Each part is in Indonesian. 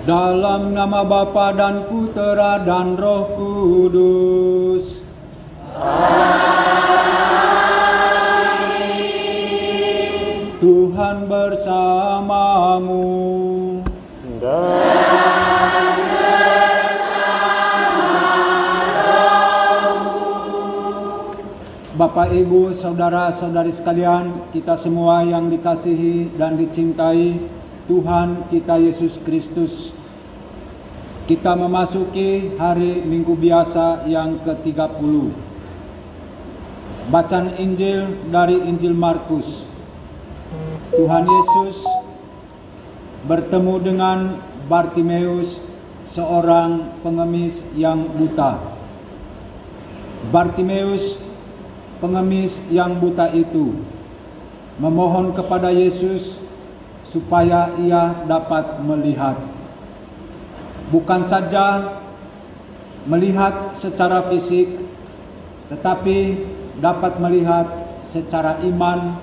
Dalam nama Bapa dan Putera dan Roh Kudus. Amin. Tuhan bersamamu. Dan bersama rohmu. Bapak, Ibu, saudara-saudari sekalian, kita semua yang dikasihi dan dicintai Tuhan kita Yesus Kristus, kita memasuki hari Minggu Biasa yang ke-30. Bacaan Injil dari Injil Markus. Tuhan Yesus bertemu dengan Bartimeus, seorang pengemis yang buta. Bartimeus, pengemis yang buta itu, memohon kepada Yesus supaya ia dapat melihat. Bukan saja melihat secara fisik, tetapi dapat melihat secara iman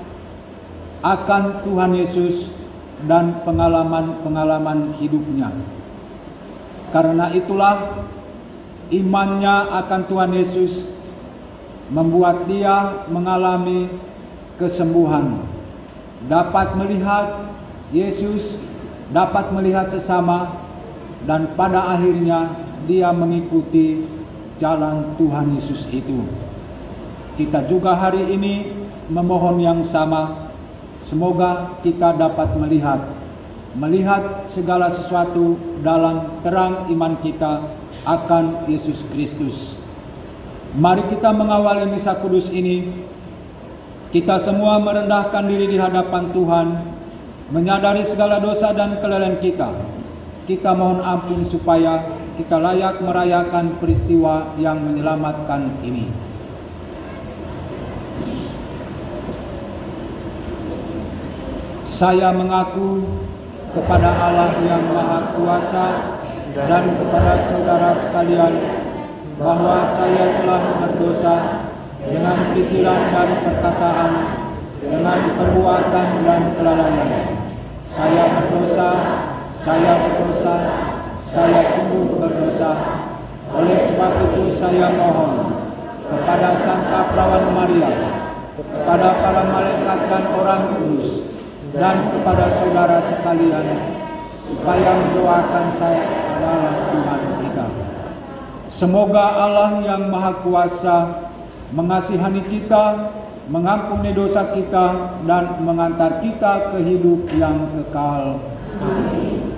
akan Tuhan Yesus dan pengalaman-pengalaman hidupnya. Karena itulah imannya akan Tuhan Yesus membuat dia mengalami kesembuhan. Dapat melihat Yesus, dapat melihat sesama, dan pada akhirnya dia mengikuti jalan Tuhan Yesus itu. Kita juga hari ini memohon yang sama. Semoga kita dapat melihat segala sesuatu dalam terang iman kita akan Yesus Kristus. Mari kita mengawali misa kudus ini. Kita semua merendahkan diri di hadapan Tuhan, menyadari segala dosa dan kelalaian kita. Kita mohon ampun supaya kita layak merayakan peristiwa yang menyelamatkan ini. Saya mengaku kepada Allah yang Maha Kuasa dan kepada saudara sekalian bahwa saya telah berdosa dengan pikiran dan perkataan, dengan perbuatan dan kelalaian. Saya berdosa, saya sungguh berdosa. Oleh sebab itu saya mohon kepada Santa Perawan Maria, kepada para malaikat dan orang kudus, dan kepada saudara sekalian, supaya mendoakan saya adalah Tuhan kita. Semoga Allah yang Maha Kuasa mengasihani kita, mengampuni dosa kita, dan mengantar kita ke hidup yang kekal. Amin.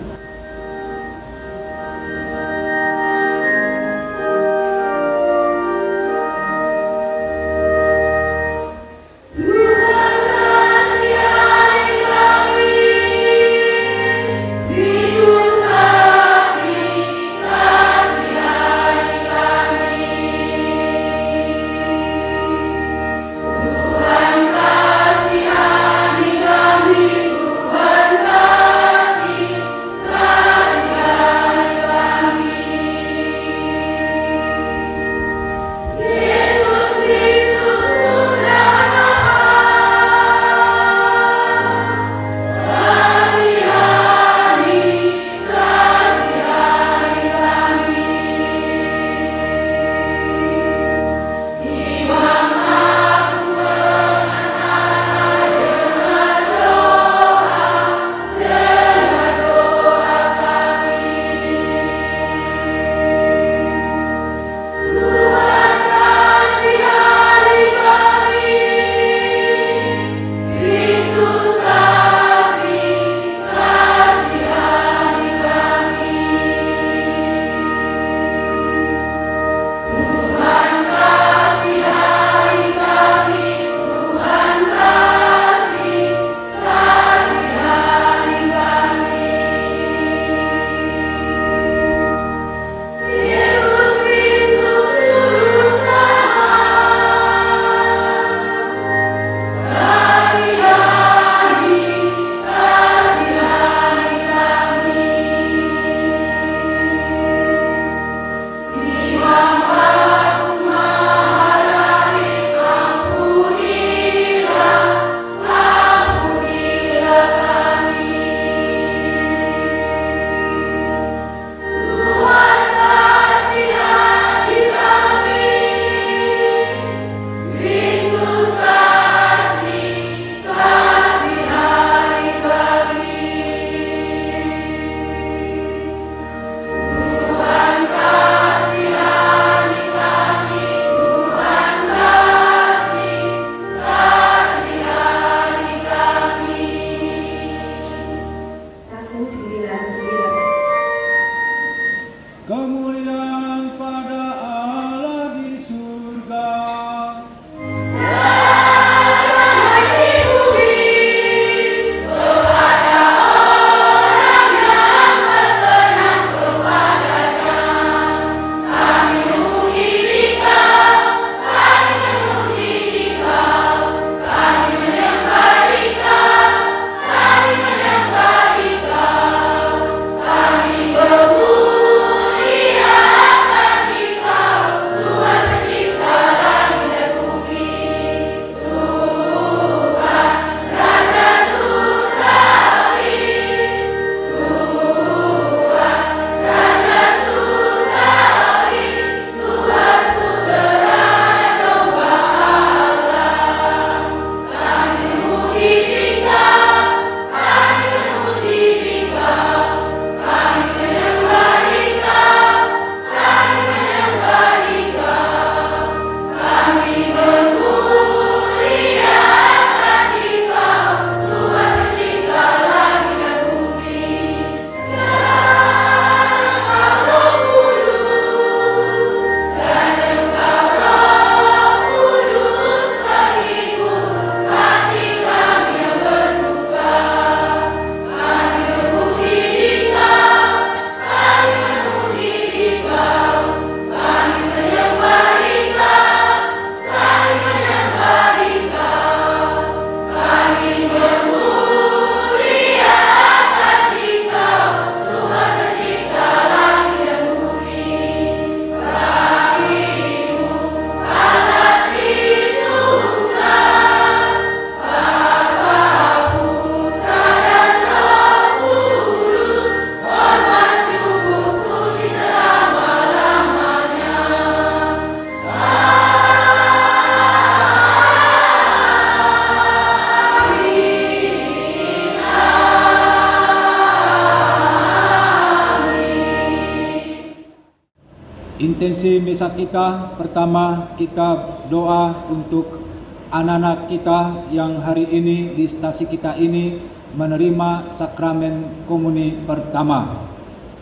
Intensi misa kita, pertama kita doa untuk anak-anak kita yang hari ini di stasi kita ini menerima sakramen komuni pertama.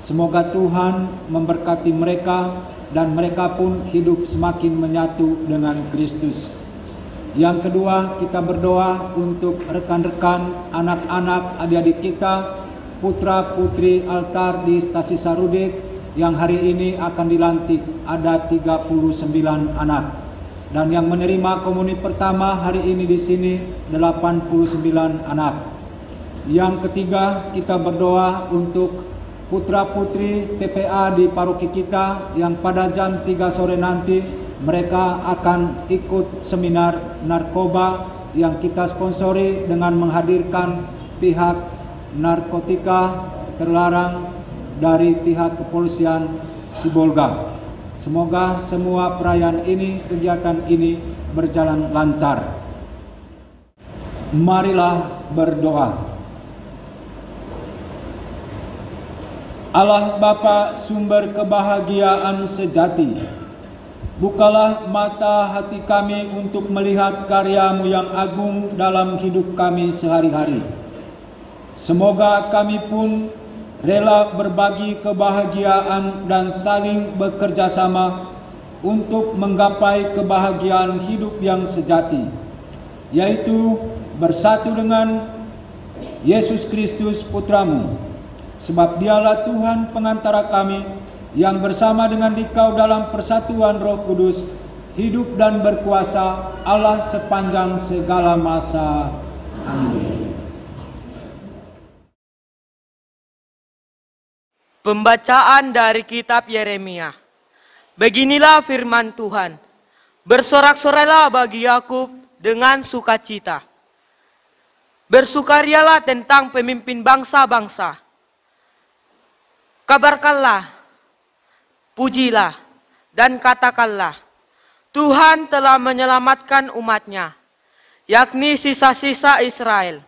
Semoga Tuhan memberkati mereka dan mereka pun hidup semakin menyatu dengan Kristus. Yang kedua, kita berdoa untuk rekan-rekan, anak-anak, adik-adik kita, putra-putri altar di stasi Sarudik yang hari ini akan dilantik, ada 39 anak. Dan yang menerima komuni pertama hari ini di sini 89 anak. Yang ketiga, kita berdoa untuk putra-putri TPA di paroki kita yang pada jam 3 sore nanti mereka akan ikut seminar narkoba yang kita sponsori dengan menghadirkan pihak narkotika terlarang dari pihak kepolisian Sibolga. Semoga semua perayaan ini, kegiatan ini berjalan lancar. Marilah berdoa. Allah Bapa, sumber kebahagiaan sejati, bukalah mata hati kami untuk melihat karya-Mu yang agung dalam hidup kami sehari-hari. Semoga kami pun rela berbagi kebahagiaan dan saling bekerja sama untuk menggapai kebahagiaan hidup yang sejati, yaitu bersatu dengan Yesus Kristus Putra-Mu, sebab Dialah Tuhan pengantara kami yang bersama dengan Dikau dalam persatuan Roh Kudus hidup dan berkuasa Allah sepanjang segala masa. Amin. Pembacaan dari kitab Yeremia. Beginilah firman Tuhan. Bersorak-sorailah bagi Yakub dengan sukacita. Bersukarialah tentang pemimpin bangsa-bangsa. Kabarkanlah, pujilah, dan katakanlah, Tuhan telah menyelamatkan umatnya, yakni sisa-sisa Israel.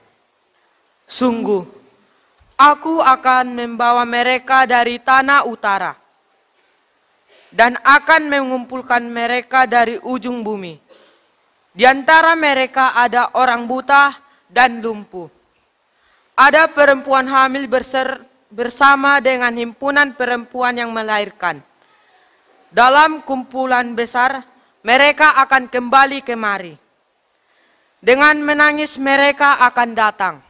Sungguh, Aku akan membawa mereka dari tanah utara dan akan mengumpulkan mereka dari ujung bumi. Di antara mereka ada orang buta dan lumpuh. Ada perempuan hamil bersama dengan himpunan perempuan yang melahirkan. Dalam kumpulan besar, mereka akan kembali kemari. Dengan menangis mereka akan datang.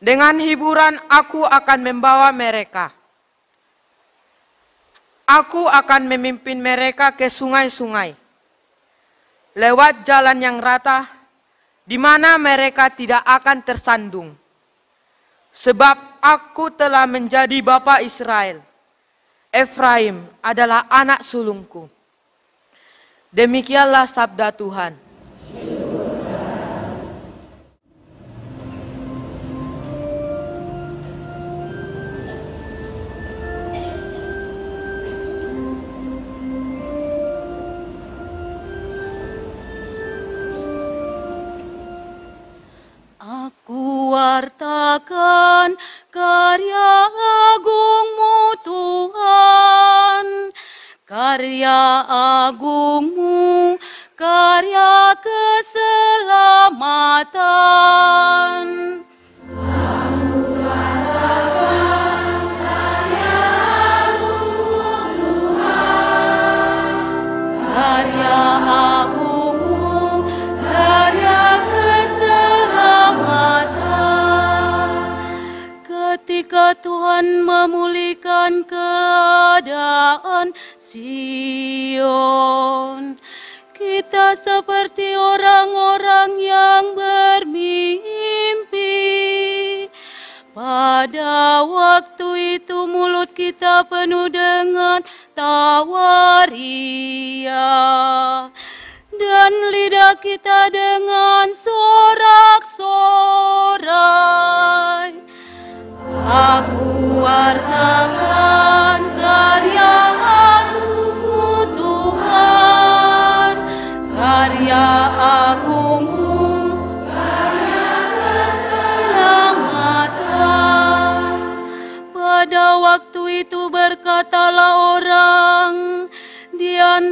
Dengan hiburan aku akan membawa mereka. Aku akan memimpin mereka ke sungai-sungai, lewat jalan yang rata, di mana mereka tidak akan tersandung. Sebab aku telah menjadi bapa Israel. Efraim adalah anak sulungku. Demikianlah sabda Tuhan. Wartakan karya agung-Mu Tuhan, karya agung-Mu, karya keselamatan. Aku wartakan karya agung-Mu Tuhan, karya agung-Mu, karya keselamatan. Ketika Tuhan memulihkan keadaan Sion, kita seperti orang-orang yang bermimpi. Pada waktu itu mulut kita penuh dengan tawa ria, dan lidah kita dengan sorak-sorai. Aku wartakan karya agung-Mu Tuhan, karya agung-Mu, karya keselamatan. Pada waktu itu berkatalah orang,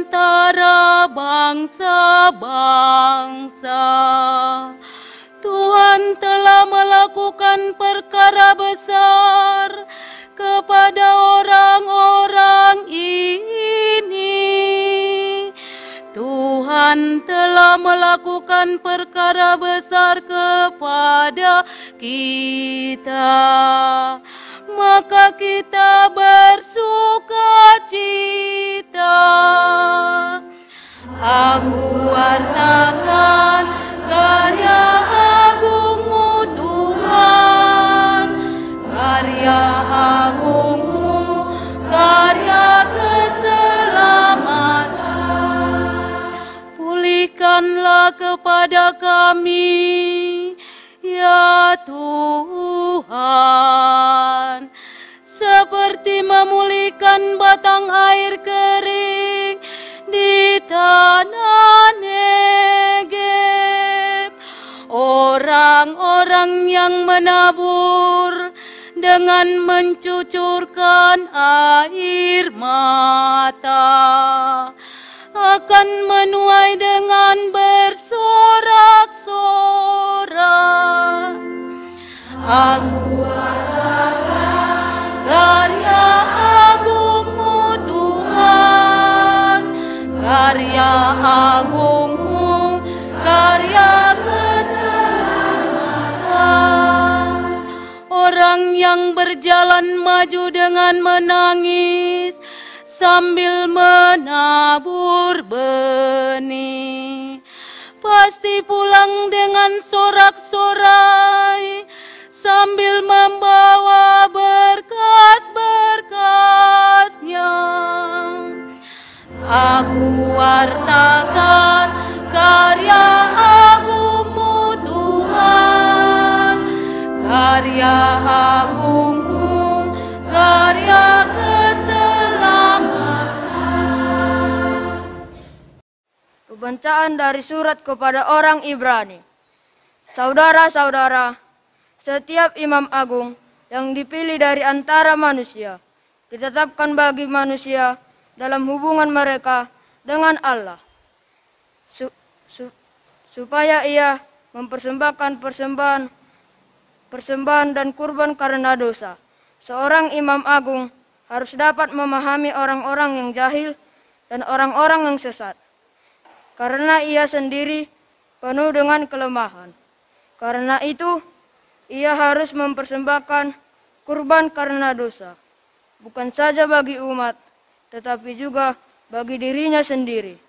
antara bangsa-bangsa. Tuhan telah melakukan perkara besar kepada orang-orang ini. Tuhan telah melakukan perkara besar kepada kita, maka kita bersukacita. Aku wartakan karya agung-Mu Tuhan, karya agung-Mu, karya keselamatan. Pulihkanlah kepada kami, ya Tuhan, seperti memulihkan batang air kering di tanah Negeb. Orang-orang yang menabur dengan mencucurkan air mata akan menuai dengan bersorak-sorak. Aku wartakan karya agung-Mu Tuhan, karya agung-Mu, karya keselamatan. Orang yang berjalan maju dengan menangis sambil menabur benih, pasti pulang dengan sorak-sorai sambil membawa berkas-berkasnya. Aku wartakan karya agung-Mu Tuhan, karya agung-Mu, karya keselamatan. Pembacaan dari surat kepada orang Ibrani. Saudara-saudara, setiap imam agung yang dipilih dari antara manusia ditetapkan bagi manusia dalam hubungan mereka dengan Allah, supaya ia mempersembahkan persembahan dan kurban karena dosa. Seorang imam agung harus dapat memahami orang-orang yang jahil dan orang-orang yang sesat, karena ia sendiri penuh dengan kelemahan. Karena itu, ia harus mempersembahkan kurban karena dosa, bukan saja bagi umat, tetapi juga bagi dirinya sendiri.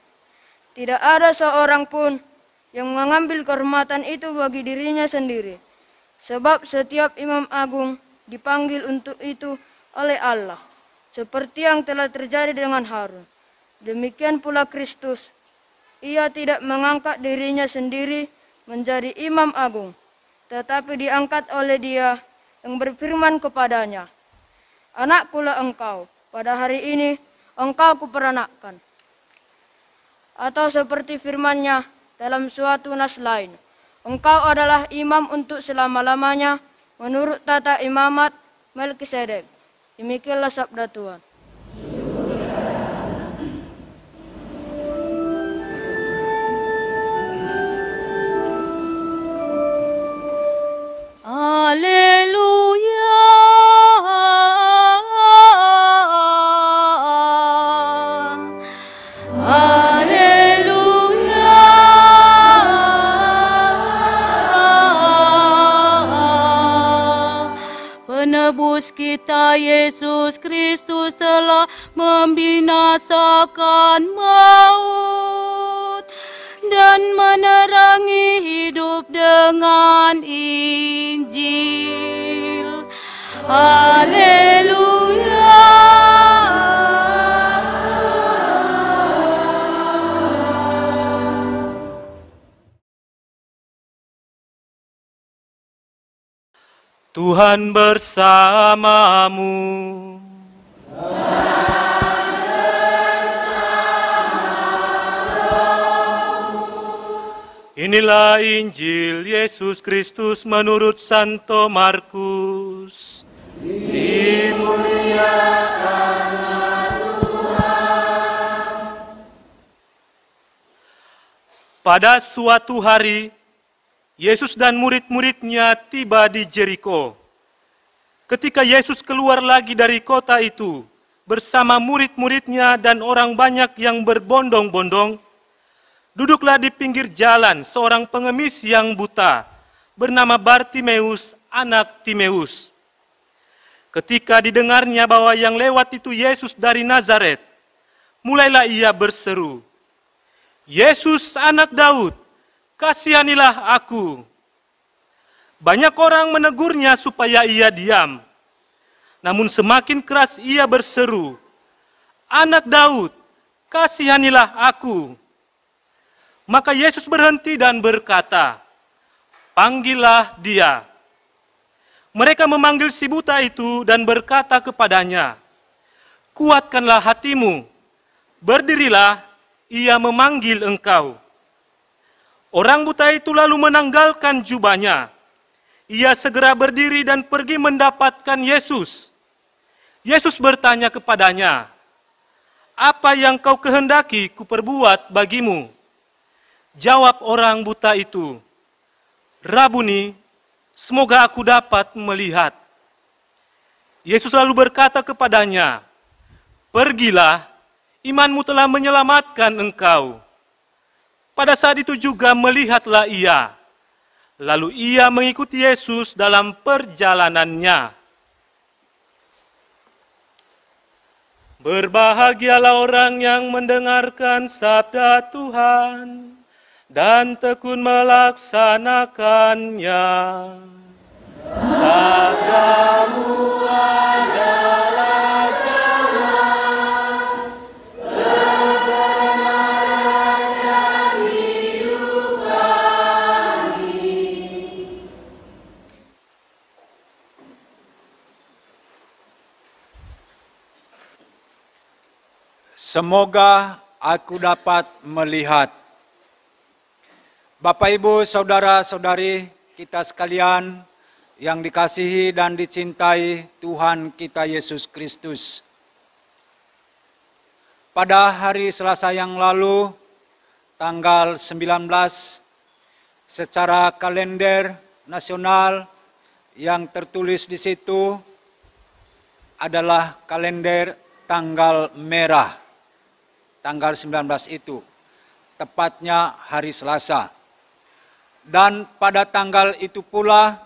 Tidak ada seorang pun yang mengambil kehormatan itu bagi dirinya sendiri, sebab setiap imam agung dipanggil untuk itu oleh Allah, seperti yang telah terjadi dengan Harun. Demikian pula Kristus, ia tidak mengangkat dirinya sendiri menjadi imam agung, tetapi diangkat oleh Dia yang berfirman kepadanya, "Anakkulah engkau, pada hari ini engkau kuperanakkan." Atau seperti firman-Nya dalam suatu nas lain, "Engkau adalah imam untuk selama-lamanya menurut tata imamat Melkisedek." Demikianlah sabda Tuhan. Haleluya, haleluya, penebus kita Yesus Kristus telah membinasakan maut dan menerangi hidup dengan Injil. Haleluya. Tuhan bersamamu. Inilah Injil Yesus Kristus menurut Santo Markus. Dimuliakanlah Tuhan. Pada suatu hari, Yesus dan murid-muridnya tiba di Jeriko. Ketika Yesus keluar lagi dari kota itu, bersama murid-muridnya dan orang banyak yang berbondong-bondong, duduklah di pinggir jalan seorang pengemis yang buta, bernama Bartimeus, anak Timeus. Ketika didengarnya bahwa yang lewat itu Yesus dari Nazaret, mulailah ia berseru, "Yesus, anak Daud, kasihanilah aku." Banyak orang menegurnya supaya ia diam. Namun semakin keras ia berseru, "Anak Daud, kasihanilah aku." Maka Yesus berhenti dan berkata, "Panggillah dia." Mereka memanggil si buta itu dan berkata kepadanya, "Kuatkanlah hatimu, berdirilah, ia memanggil engkau." Orang buta itu lalu menanggalkan jubahnya. Ia segera berdiri dan pergi mendapatkan Yesus. Yesus bertanya kepadanya, "Apa yang kau kehendaki kuperbuat bagimu?" Jawab orang buta itu, "Rabuni, semoga aku dapat melihat." Yesus lalu berkata kepadanya, "Pergilah, imanmu telah menyelamatkan engkau." Pada saat itu juga melihatlah ia. Lalu ia mengikuti Yesus dalam perjalanannya. Berbahagialah orang yang mendengarkan sabda Tuhan dan tekun melaksanakannya. Sabdamu adalah jalan, kebenaran dan hidup kami. Semoga aku dapat melihat. Bapak, Ibu, Saudara-saudari kita sekalian yang dikasihi dan dicintai Tuhan kita Yesus Kristus. Pada hari Selasa yang lalu, tanggal 19, secara kalender nasional yang tertulis di situ adalah kalender tanggal merah. Tanggal 19 itu, tepatnya hari Selasa. Dan pada tanggal itu pula,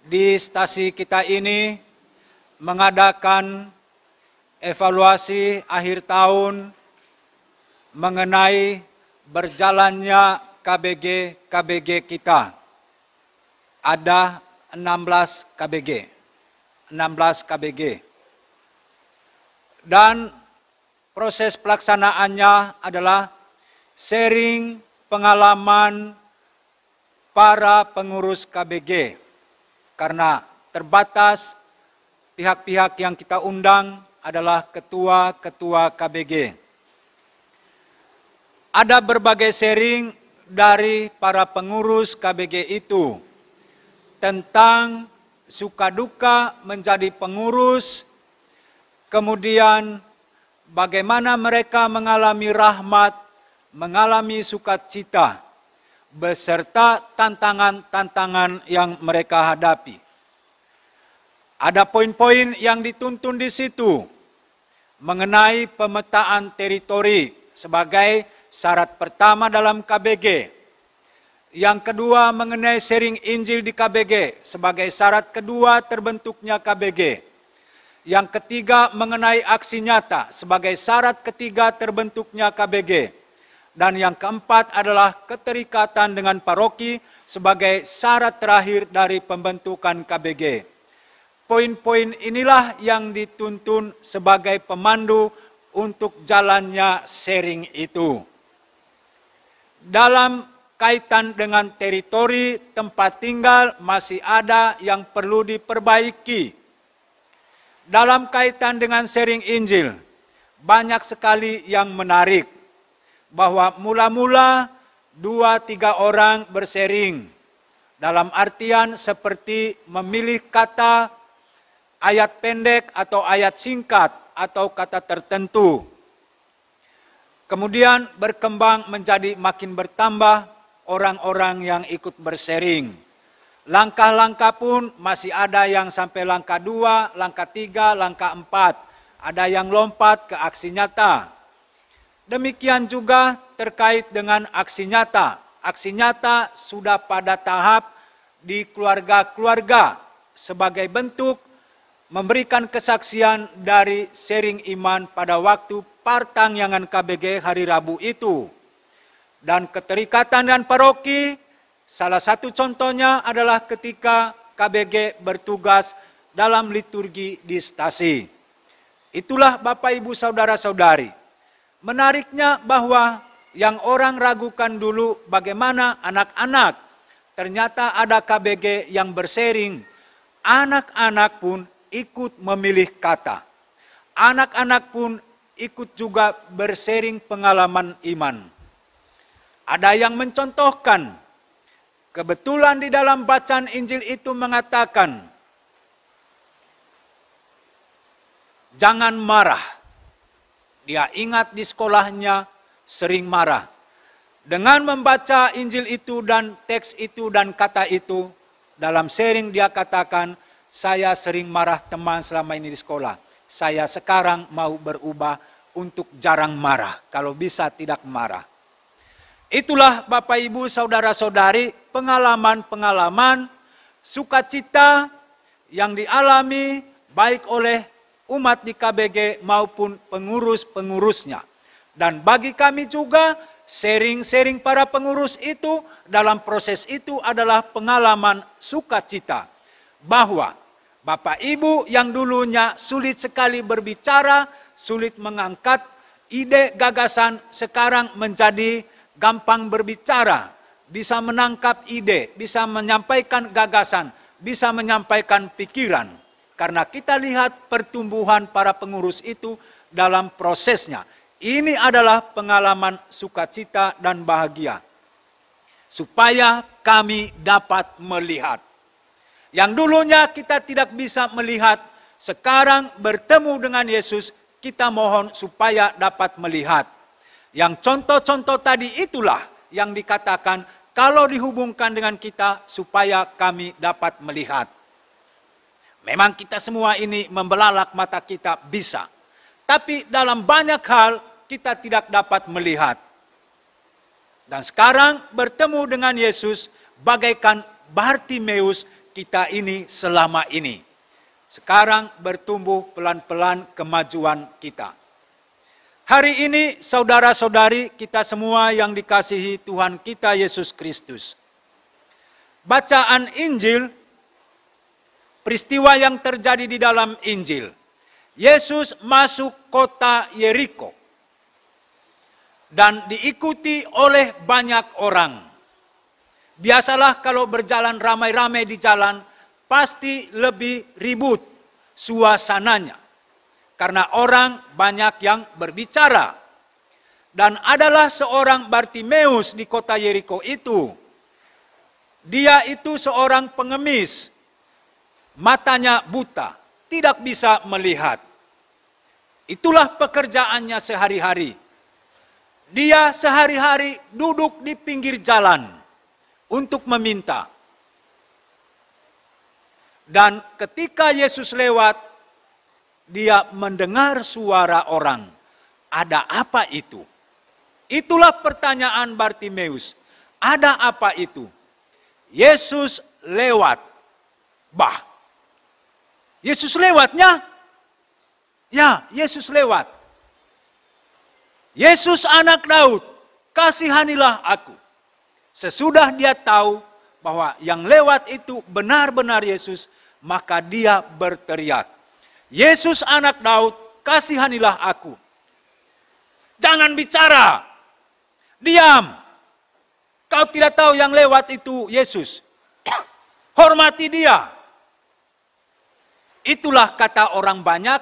di stasi kita ini mengadakan evaluasi akhir tahun mengenai berjalannya KBG kita. Ada 16 KBG. Dan proses pelaksanaannya adalah sharing pengalaman para pengurus KBG. Karena terbatas, pihak-pihak yang kita undang adalah ketua-ketua KBG. Ada berbagai sharing dari para pengurus KBG itu tentang suka duka menjadi pengurus, kemudian bagaimana mereka mengalami rahmat, mengalami sukacita, beserta tantangan-tantangan yang mereka hadapi. Ada poin-poin yang dituntun di situ mengenai pemetaan teritori sebagai syarat pertama dalam KBG. Yang kedua mengenai sharing Injil di KBG sebagai syarat kedua terbentuknya KBG. Yang ketiga mengenai aksi nyata sebagai syarat ketiga terbentuknya KBG. Dan yang keempat adalah keterikatan dengan paroki sebagai syarat terakhir dari pembentukan KBG. Poin-poin inilah yang dituntun sebagai pemandu untuk jalannya sharing itu. Dalam kaitan dengan teritori tempat tinggal masih ada yang perlu diperbaiki. Dalam kaitan dengan sharing Injil, banyak sekali yang menarik. Bahwa mula-mula 2-3 orang bersharing. Dalam artian seperti memilih kata, ayat pendek atau ayat singkat atau kata tertentu. Kemudian berkembang menjadi makin bertambah orang-orang yang ikut bersharing. Langkah-langkah pun masih ada yang sampai langkah 2, langkah 3, langkah 4. Ada yang lompat ke aksi nyata. Demikian juga terkait dengan aksi nyata. Aksi nyata sudah pada tahap di keluarga-keluarga sebagai bentuk memberikan kesaksian dari sharing iman pada waktu partangyangan KBG hari Rabu itu. Dan keterikatan dan paroki, salah satu contohnya adalah ketika KBG bertugas dalam liturgi di stasi. Itulah Bapak Ibu Saudara-saudari. Menariknya bahwa yang orang ragukan dulu bagaimana anak-anak, ternyata ada KBG yang bersharing. Anak-anak pun ikut memilih kata. Anak-anak pun ikut juga bersharing pengalaman iman. Ada yang mencontohkan, kebetulan di dalam bacaan Injil itu mengatakan, jangan marah. Dia ingat di sekolahnya sering marah. Dengan membaca Injil itu dan teks itu dan kata itu, dalam sharing dia katakan, saya sering marah teman selama ini di sekolah. Saya sekarang mau berubah untuk jarang marah. Kalau bisa tidak marah. Itulah Bapak Ibu Saudara-saudari pengalaman-pengalaman sukacita yang dialami baik oleh umat di KBG maupun pengurus-pengurusnya. Dan bagi kami juga sharing-sharing para pengurus itu dalam proses itu adalah pengalaman sukacita. Bahwa Bapak Ibu yang dulunya sulit sekali berbicara, sulit mengangkat ide gagasan, sekarang menjadi gampang berbicara, bisa menangkap ide, bisa menyampaikan gagasan, bisa menyampaikan pikiran. Karena kita lihat pertumbuhan para pengurus itu dalam prosesnya. Ini adalah pengalaman sukacita dan bahagia. Supaya kami dapat melihat. Yang dulunya kita tidak bisa melihat, sekarang bertemu dengan Yesus, kita mohon supaya dapat melihat. Yang contoh-contoh tadi itulah yang dikatakan kalau dihubungkan dengan kita supaya kami dapat melihat. Memang kita semua ini membelalak mata kita bisa. Tapi dalam banyak hal kita tidak dapat melihat. Dan sekarang bertemu dengan Yesus bagaikan Bartimeus kita ini selama ini. Sekarang bertumbuh pelan-pelan kemajuan kita. Hari ini saudara-saudari kita semua yang dikasihi Tuhan kita Yesus Kristus. Bacaan Injil, peristiwa yang terjadi di dalam Injil. Yesus masuk kota Yeriko. Dan diikuti oleh banyak orang. Biasalah kalau berjalan ramai-ramai di jalan, pasti lebih ribut suasananya. Karena orang banyak yang berbicara. Dan adalah seorang Bartimeus di kota Yeriko itu. Dia itu seorang pengemis. Matanya buta, tidak bisa melihat. Itulah pekerjaannya sehari-hari. Dia sehari-hari duduk di pinggir jalan untuk meminta. Dan ketika Yesus lewat, dia mendengar suara orang. Ada apa itu? Itulah pertanyaan Bartimeus. Ada apa itu? Yesus lewat. Bah, Yesus lewatnya? Ya, Yesus lewat. Yesus anak Daud, kasihanilah aku. Sesudah dia tahu bahwa yang lewat itu benar-benar Yesus, maka dia berteriak, Yesus anak Daud, kasihanilah aku. Jangan bicara, diam. Kau tidak tahu yang lewat itu Yesus. Hormati dia. Itulah kata orang banyak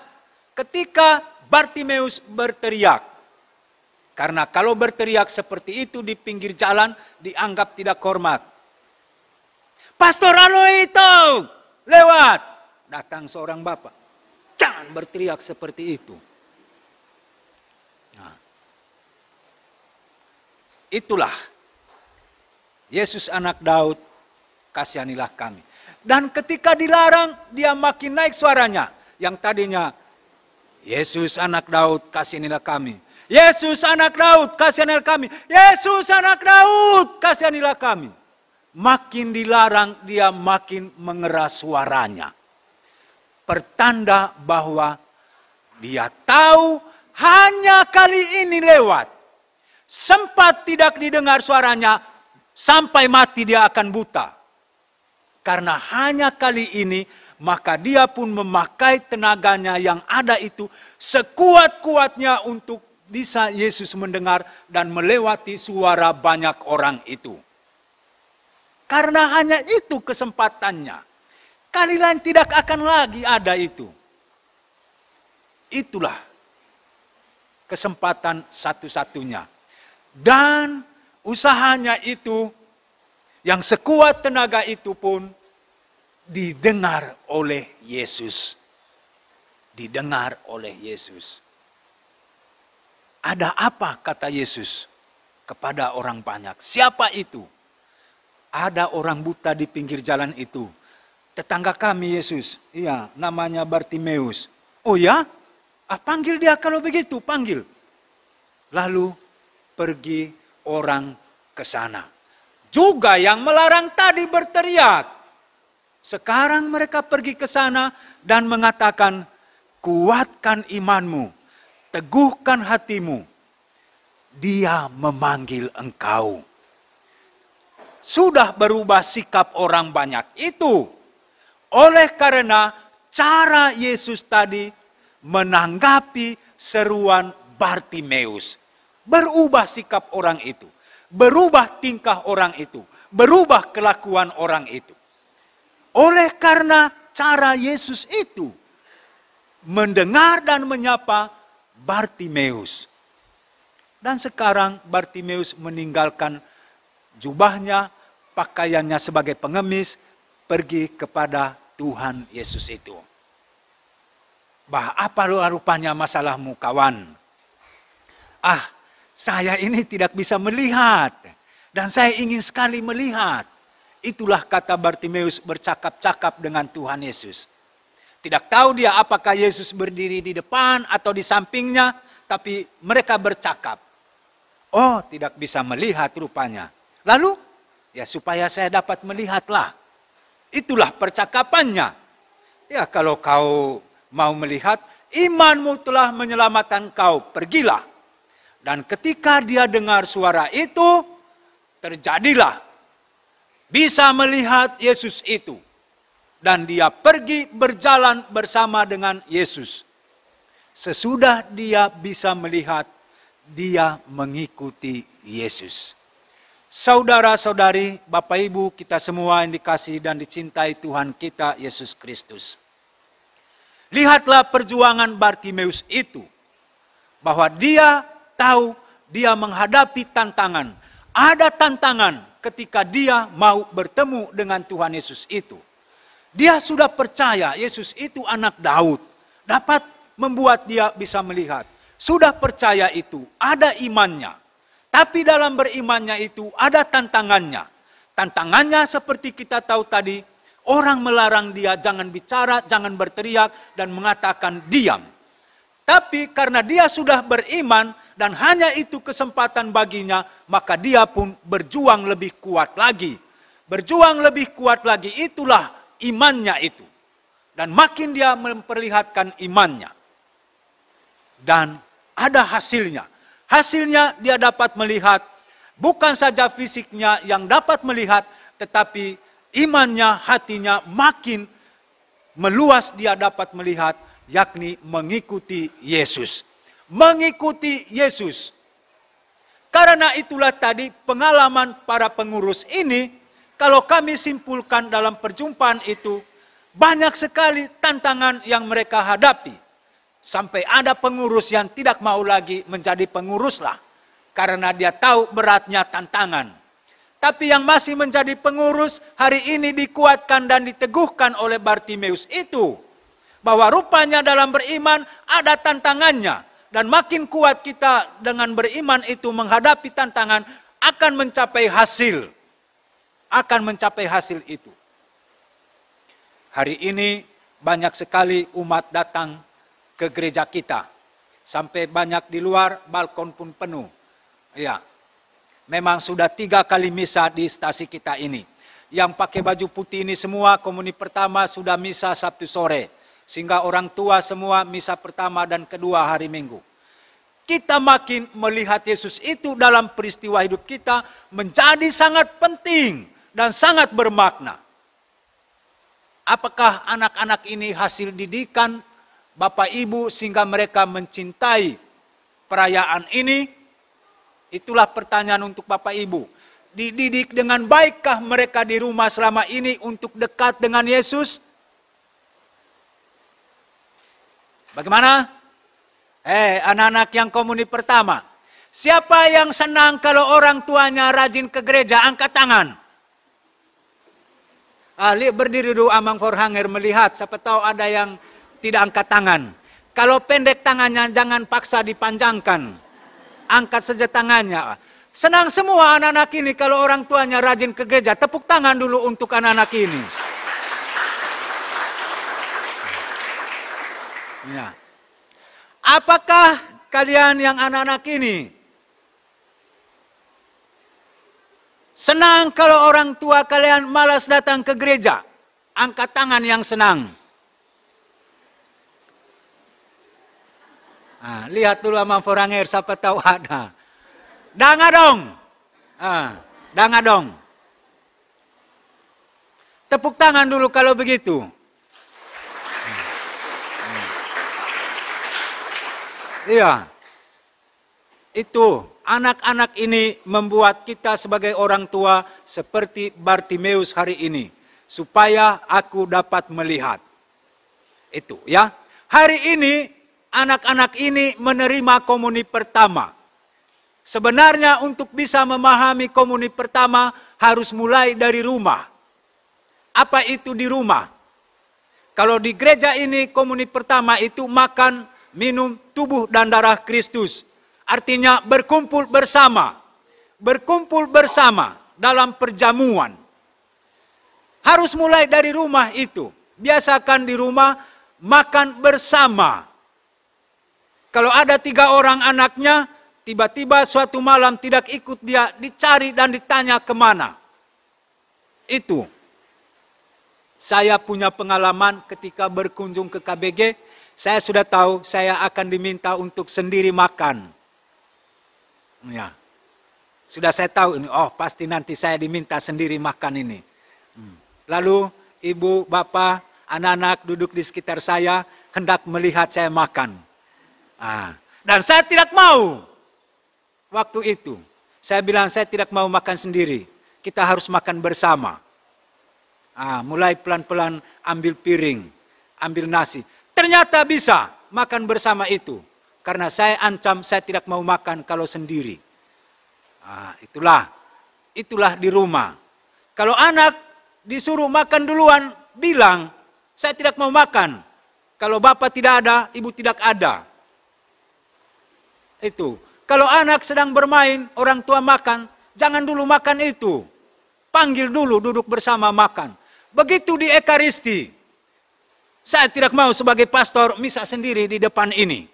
ketika Bartimeus berteriak. Karena kalau berteriak seperti itu di pinggir jalan dianggap tidak hormat. Pastor itu lewat. Datang seorang bapak. Jangan berteriak seperti itu. Nah, Itulah Yesus anak Daud, kasihanilah kami. Dan ketika dilarang, dia makin naik suaranya. Yang tadinya, Yesus anak Daud, kasihanilah kami. Yesus anak Daud, kasihanilah kami. Yesus anak Daud, kasihanilah kami. Makin dilarang, dia makin mengeras suaranya. Pertanda bahwa dia tahu hanya kali ini lewat. Sempat tidak didengar suaranya, sampai mati dia akan buta. Karena hanya kali ini, maka dia pun memakai tenaganya yang ada itu sekuat-kuatnya untuk bisa Yesus mendengar dan melewati suara banyak orang itu. Karena hanya itu kesempatannya. Kali lain tidak akan lagi ada itu. Itulah kesempatan satu-satunya. Dan usahanya itu, yang sekuat tenaga itu pun didengar oleh Yesus. Didengar oleh Yesus. Ada apa kata Yesus kepada orang banyak? Siapa itu? Ada orang buta di pinggir jalan itu. Tetangga kami Yesus. Iya, namanya Bartimeus. Oh ya? Panggil dia kalau begitu, panggil. Lalu pergi orang ke sana. Juga yang melarang tadi berteriak. Sekarang mereka pergi ke sana dan mengatakan, kuatkan imanmu, teguhkan hatimu. Dia memanggil engkau. Sudah berubah sikap orang banyak itu. Oleh karena cara Yesus tadi menanggapi seruan Bartimeus. Berubah sikap orang itu. Berubah tingkah orang itu. Berubah kelakuan orang itu. Oleh karena cara Yesus itu mendengar dan menyapa Bartimeus. Dan sekarang Bartimeus meninggalkan jubahnya, pakaiannya sebagai pengemis, pergi kepada Tuhan Yesus itu. Apa rupanya masalahmu kawan? Saya ini tidak bisa melihat. Dan saya ingin sekali melihat. Itulah kata Bartimeus bercakap-cakap dengan Tuhan Yesus. Tidak tahu dia apakah Yesus berdiri di depan atau di sampingnya. Tapi mereka bercakap. Oh, tidak bisa melihat rupanya. Lalu, ya supaya saya dapat melihatlah. Itulah percakapannya. Ya kalau kau mau melihat, imanmu telah menyelamatkan kau, pergilah. Dan ketika dia dengar suara itu, terjadilah. Bisa melihat Yesus itu. Dan dia pergi berjalan bersama dengan Yesus. Sesudah dia bisa melihat, dia mengikuti Yesus. Saudara-saudari, Bapak Ibu, kita semua yang dikasihi dan dicintai Tuhan kita, Yesus Kristus. Lihatlah perjuangan Bartimeus itu. Bahwa dia tahu dia menghadapi tantangan. Ada tantangan ketika dia mau bertemu dengan Tuhan Yesus itu. Dia sudah percaya Yesus itu anak Daud. Dapat membuat dia bisa melihat. Sudah percaya itu, ada imannya. Tapi dalam berimannya itu ada tantangannya. Tantangannya seperti kita tahu tadi, orang melarang dia jangan bicara, jangan berteriak, dan mengatakan diam. Tapi karena dia sudah beriman, dan hanya itu kesempatan baginya, maka dia pun berjuang lebih kuat lagi. Berjuang lebih kuat lagi, itulah imannya itu. Dan makin dia memperlihatkan imannya. Dan ada hasilnya. Hasilnya dia dapat melihat, bukan saja fisiknya yang dapat melihat, tetapi imannya, hatinya makin meluas dia dapat melihat, yakni mengikuti Yesus. Mengikuti Yesus. Karena itulah tadi pengalaman para pengurus ini, kalau kami simpulkan dalam perjumpaan itu, banyak sekali tantangan yang mereka hadapi. Sampai ada pengurus yang tidak mau lagi menjadi pengurus lah. Karena dia tahu beratnya tantangan. Tapi yang masih menjadi pengurus hari ini dikuatkan dan diteguhkan oleh Bartimeus itu. Bahwa rupanya dalam beriman ada tantangannya. Dan makin kuat kita dengan beriman itu menghadapi tantangan, akan mencapai hasil. Akan mencapai hasil itu. Hari ini banyak sekali umat datang ke gereja kita. Sampai banyak di luar, balkon pun penuh. Ya, memang sudah 3 kali misa di stasi kita ini. Yang pakai baju putih ini semua komuni pertama sudah misa Sabtu sore. Sehingga orang tua semua misa pertama dan kedua hari Minggu. Kita makin melihat Yesus itu dalam peristiwa hidup kita menjadi sangat penting dan sangat bermakna. Apakah anak-anak ini hasil didikan Bapak Ibu sehingga mereka mencintai perayaan ini? Itulah pertanyaan untuk Bapak Ibu. Dididik dengan baikkah mereka di rumah selama ini untuk dekat dengan Yesus? Bagaimana? Anak-anak yang komuni pertama. Siapa yang senang kalau orang tuanya rajin ke gereja? Angkat tangan. Berdiri dulu Amang Forhanger melihat. Siapa tahu ada yang tidak angkat tangan. Kalau pendek tangannya jangan paksa dipanjangkan. Angkat saja tangannya. Senang semua anak-anak ini kalau orang tuanya rajin ke gereja. Tepuk tangan dulu untuk anak-anak ini. Ya. Apakah kalian yang anak-anak ini senang kalau orang tua kalian malas datang ke gereja? Angkat tangan yang senang. Lihat dulu Amang Foranger, siapa tahu ada. Danga dong. Danga dong. Tepuk tangan dulu kalau begitu. Iya. Itu anak-anak ini membuat kita sebagai orang tua seperti Bartimeus hari ini. Supaya aku dapat melihat. Itu ya. Hari ini anak-anak ini menerima komuni pertama. Sebenarnya untuk bisa memahami komuni pertama harus mulai dari rumah. Apa itu di rumah? Kalau di gereja ini komuni pertama itu makan, minum tubuh dan darah Kristus. Artinya berkumpul bersama. Berkumpul bersama dalam perjamuan. Harus mulai dari rumah itu. Biasakan di rumah makan bersama. Kalau ada 3 orang anaknya, tiba-tiba suatu malam tidak ikut dia, dicari dan ditanya kemana. Itu. Saya punya pengalaman ketika berkunjung ke KBG, saya sudah tahu saya akan diminta untuk sendiri makan. Ya. Sudah saya tahu ini, pasti nanti saya diminta sendiri makan ini. Lalu ibu, bapak, anak-anak duduk di sekitar saya, hendak melihat saya makan. Dan saya tidak mau. Waktu itu, saya bilang saya tidak mau makan sendiri. Kita harus makan bersama. Mulai pelan-pelan ambil piring, ambil nasi. Ternyata bisa makan bersama itu. Karena saya ancam saya tidak mau makan kalau sendiri. Itulah di rumah. Kalau anak disuruh makan duluan, bilang, saya tidak mau makan. Kalau bapak tidak ada, ibu tidak ada. Itu. Kalau anak sedang bermain, orang tua makan, jangan dulu makan itu. Panggil dulu, duduk bersama makan. Begitu di Ekaristi. Saya tidak mau sebagai pastor misa sendiri di depan ini.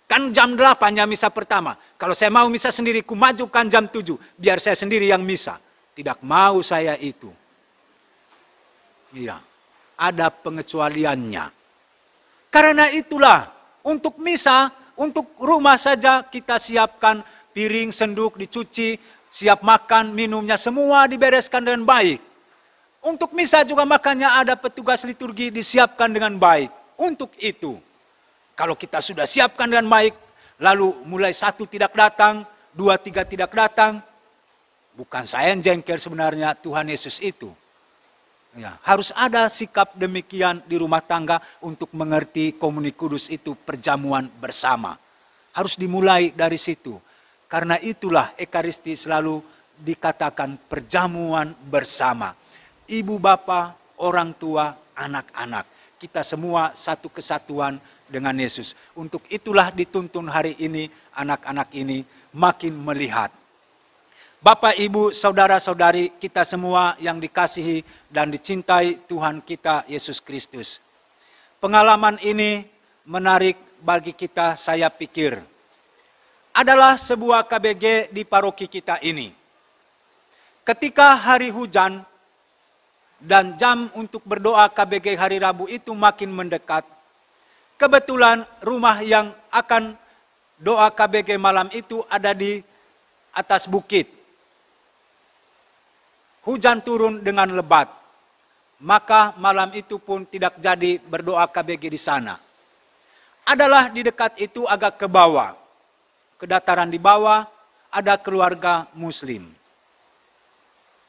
Kan jam 8 ya misa pertama. Kalau saya mau misa sendiri, ku majukan jam 7. Biar saya sendiri yang misa. Tidak mau saya itu. Iya. Ada pengecualiannya. Karena itulah, untuk misa, untuk rumah saja kita siapkan piring, senduk, dicuci, siap makan, minumnya semua dibereskan dengan baik. Untuk misa juga makanya ada petugas liturgi disiapkan dengan baik. Untuk itu. Kalau kita sudah siapkan dengan baik, lalu mulai 1 tidak datang, 2, 3 tidak datang. Bukan saya yang jengkel sebenarnya, Tuhan Yesus itu. Ya, harus ada sikap demikian di rumah tangga untuk mengerti komuni kudus itu perjamuan bersama. Harus dimulai dari situ. Karena itulah Ekaristi selalu dikatakan perjamuan bersama. Ibu bapa, orang tua, anak-anak. Kita semua satu kesatuan dengan Yesus. Untuk itulah dituntun hari ini, anak-anak ini makin melihat. Bapak, Ibu, saudara-saudari kita semua yang dikasihi dan dicintai Tuhan kita Yesus Kristus. Pengalaman ini menarik bagi kita, saya pikir. Adalah sebuah KBG di paroki kita ini. Ketika hari hujan dan jam untuk berdoa KBG hari Rabu itu makin mendekat, kebetulan rumah yang akan doa KBG malam itu ada di atas bukit. Hujan turun dengan lebat, maka malam itu pun tidak jadi berdoa KBG di sana. Adalah di dekat itu agak ke bawah, ke dataran di bawah ada keluarga Muslim.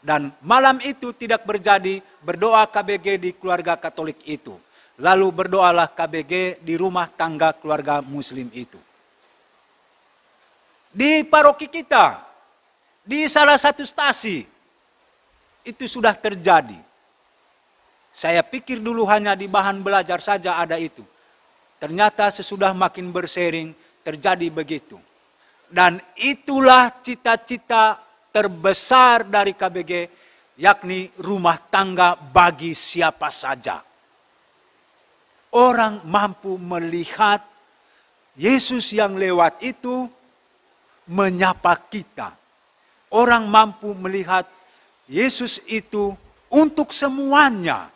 Dan malam itu tidak berjadi berdoa KBG di keluarga Katolik itu. Lalu berdoalah KBG di rumah tangga keluarga Muslim itu. Di paroki kita, di salah satu stasi, itu sudah terjadi. Saya pikir dulu hanya di bahan belajar saja ada itu. Ternyata sesudah makin bersering terjadi begitu. Dan itulah cita-cita terbesar dari KBG, yakni rumah tangga bagi siapa saja. Orang mampu melihat Yesus yang lewat itu menyapa kita. Orang mampu melihat Yesus itu untuk semuanya.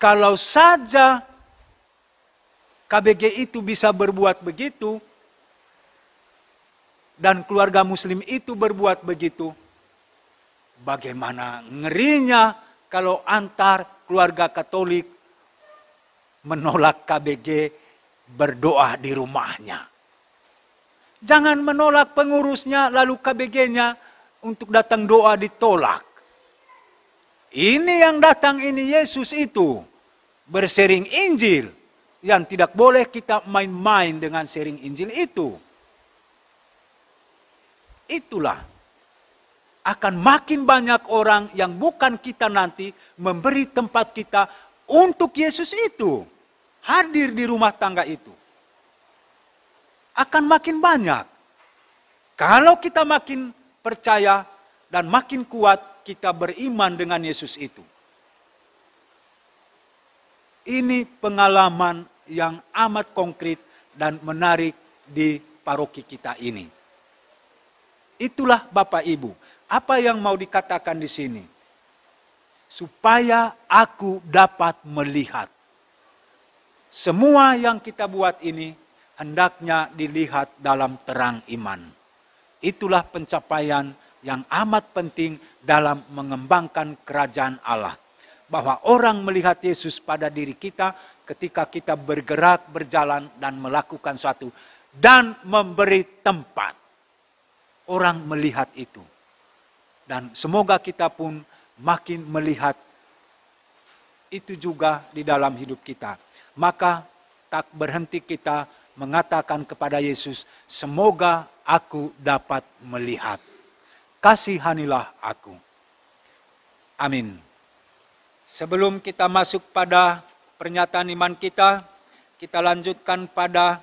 Kalau saja KBG itu bisa berbuat begitu, dan keluarga Muslim itu berbuat begitu, bagaimana ngerinya kalau antar keluarga Katolik menolak KBG berdoa di rumahnya. Jangan menolak pengurusnya lalu KBG-nya untuk datang doa ditolak. Ini yang datang ini Yesus itu bersering Injil, yang tidak boleh kita main-main dengan sharing Injil itu. Itulah akan makin banyak orang yang bukan kita nanti memberi tempat kita untuk Yesus itu hadir di rumah tangga itu. Akan makin banyak. Kalau kita makin percaya dan makin kuat kita beriman dengan Yesus itu. Ini pengalaman yang amat konkret dan menarik di paroki kita ini. Itulah Bapak Ibu, apa yang mau dikatakan di sini? Supaya aku dapat melihat. Semua yang kita buat ini hendaknya dilihat dalam terang iman. Itulah pencapaian yang amat penting dalam mengembangkan kerajaan Allah. Bahwa orang melihat Yesus pada diri kita ketika kita bergerak, berjalan, dan melakukan sesuatu. Dan memberi tempat. Orang melihat itu. Dan semoga kita pun makin melihat itu juga di dalam hidup kita. Maka tak berhenti kita mengatakan kepada Yesus, semoga aku dapat melihat. Kasihanilah aku. Amin. Sebelum kita masuk pada pernyataan iman kita lanjutkan pada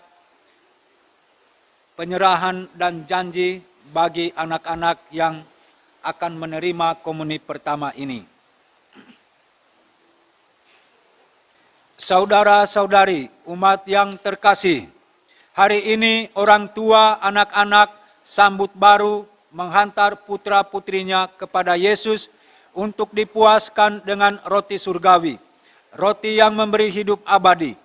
penyerahan dan janji bagi anak-anak yang akan menerima komuni pertama ini. Saudara-saudari, umat yang terkasih, hari ini orang tua anak-anak sambut baru menghantar putra-putrinya kepada Yesus untuk dipuaskan dengan roti surgawi, roti yang memberi hidup abadi.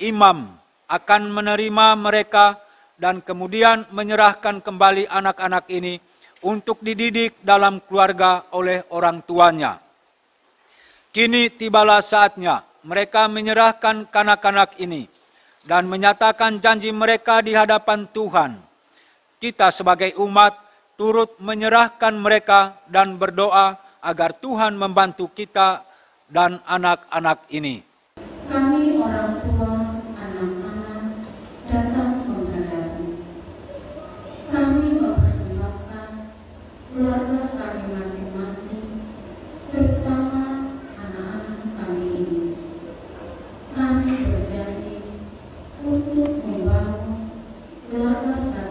Imam akan menerima mereka dan kemudian menyerahkan kembali anak-anak ini untuk dididik dalam keluarga oleh orang tuanya. Kini tibalah saatnya mereka menyerahkan kanak-kanak ini dan menyatakan janji mereka di hadapan Tuhan. Kita sebagai umat turut menyerahkan mereka dan berdoa agar Tuhan membantu kita dan anak-anak ini. Kami orang tua, anak-anak, datang menghadapi. Kami mempersembahkan keluarga kami masing-masing, terutama anak-anak kami ini. Kami berjanji untuk membangun keluarga kami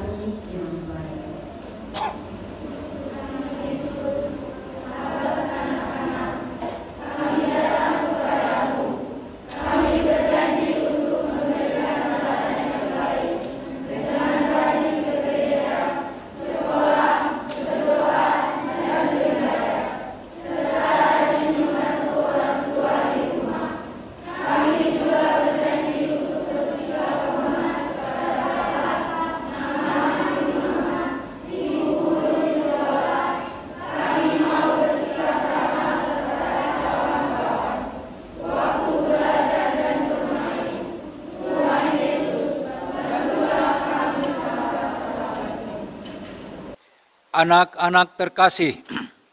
Anak-anak terkasih,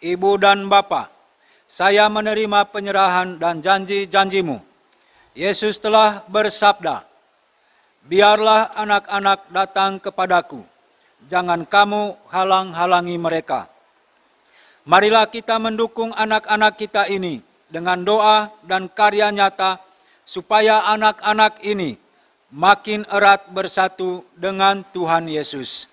Ibu dan Bapa, saya menerima penyerahan dan janji-janjimu. Yesus telah bersabda, biarlah anak-anak datang kepadaku, jangan kamu halang-halangi mereka. Marilah kita mendukung anak-anak kita ini dengan doa dan karya nyata, supaya anak-anak ini makin erat bersatu dengan Tuhan Yesus.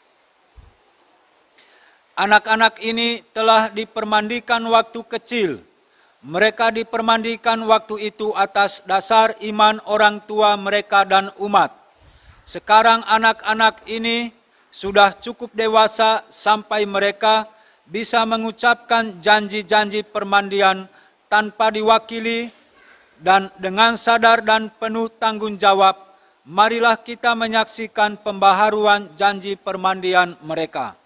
Anak-anak ini telah dipermandikan waktu kecil. Mereka dipermandikan waktu itu atas dasar iman orang tua mereka dan umat. Sekarang anak-anak ini sudah cukup dewasa sampai mereka bisa mengucapkan janji-janji permandian tanpa diwakili, dan dengan sadar dan penuh tanggung jawab, marilah kita menyaksikan pembaharuan janji permandian mereka.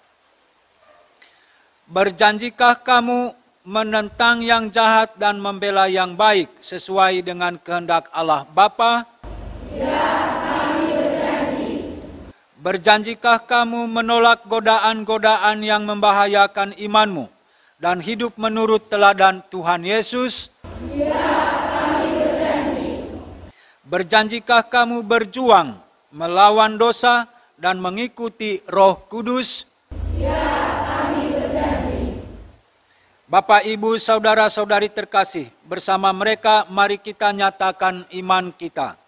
Berjanjikah kamu menentang yang jahat dan membela yang baik sesuai dengan kehendak Allah Bapa? Ya, kami berjanji. Berjanjikah kamu menolak godaan-godaan yang membahayakan imanmu dan hidup menurut teladan Tuhan Yesus? Ya, kami berjanji. Berjanjikah kamu berjuang melawan dosa dan mengikuti Roh Kudus? Ya, Bapak, Ibu, Saudara-saudari terkasih, bersama mereka mari kita nyatakan iman kita.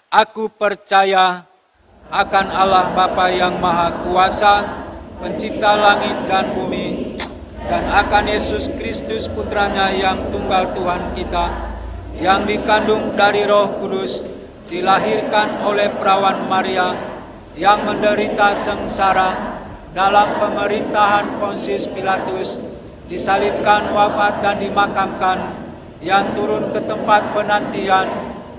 Aku percaya akan Allah Bapa yang Maha Kuasa, pencipta langit dan bumi, dan akan Yesus Kristus Putranya yang tunggal Tuhan kita, yang dikandung dari Roh Kudus, dilahirkan oleh perawan Maria, yang menderita sengsara dalam pemerintahan Pontius Pilatus, disalibkan, wafat dan dimakamkan, yang turun ke tempat penantian,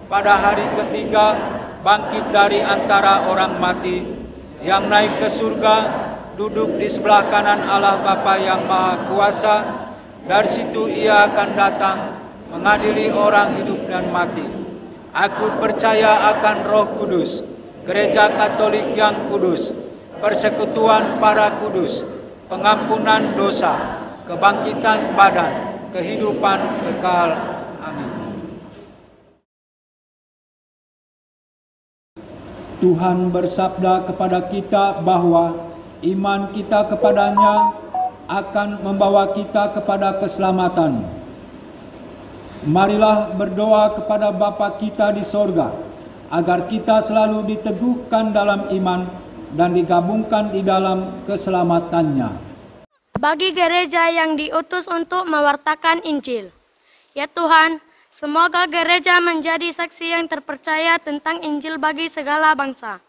pada hari ketiga bangkit dari antara orang mati, yang naik ke surga, duduk di sebelah kanan Allah Bapa yang Maha Kuasa. Dari situ ia akan datang mengadili orang hidup dan mati. Aku percaya akan Roh Kudus, Gereja Katolik yang kudus, persekutuan para kudus, pengampunan dosa, kebangkitan badan, kehidupan kekal. Amin. Tuhan bersabda kepada kita bahwa iman kita kepadanya akan membawa kita kepada keselamatan. Marilah berdoa kepada Bapa kita di sorga, agar kita selalu diteguhkan dalam iman dan digabungkan di dalam keselamatannya. Bagi gereja yang diutus untuk mewartakan Injil. Ya Tuhan, semoga gereja menjadi saksi yang terpercaya tentang Injil bagi segala bangsa.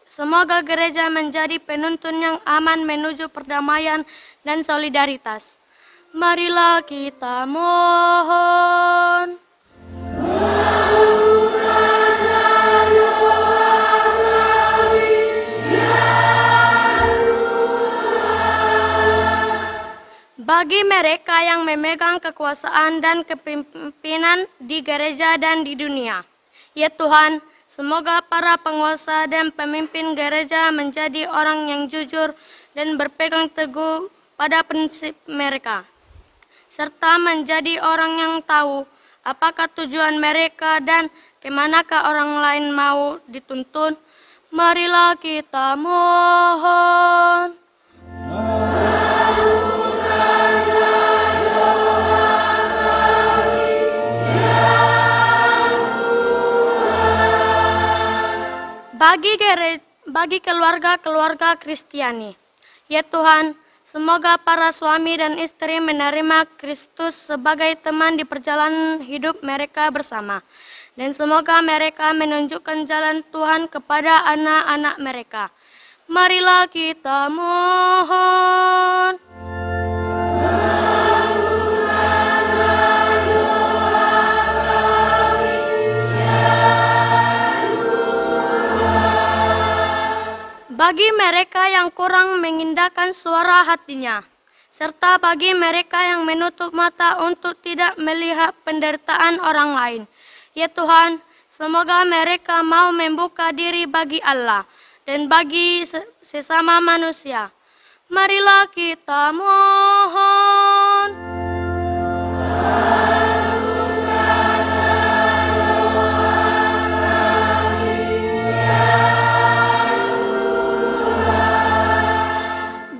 Semoga gereja menjadi penuntun yang aman menuju perdamaian dan solidaritas. Marilah kita mohon. Bagi mereka yang memegang kekuasaan dan kepemimpinan di gereja dan di dunia. Ya Tuhan, semoga para penguasa dan pemimpin gereja menjadi orang yang jujur dan berpegang teguh pada prinsip mereka, serta menjadi orang yang tahu apakah tujuan mereka dan kemanakah orang lain mau dituntun. Marilah kita mohon. Bagi keluarga-keluarga Kristiani. Ya Tuhan, semoga para suami dan istri menerima Kristus sebagai teman di perjalanan hidup mereka bersama. Dan semoga mereka menunjukkan jalan Tuhan kepada anak-anak mereka. Marilah kita mohon. Bagi mereka yang kurang mengindahkan suara hatinya, serta bagi mereka yang menutup mata untuk tidak melihat penderitaan orang lain. Ya Tuhan, semoga mereka mau membuka diri bagi Allah dan bagi sesama manusia. Marilah kita mohon.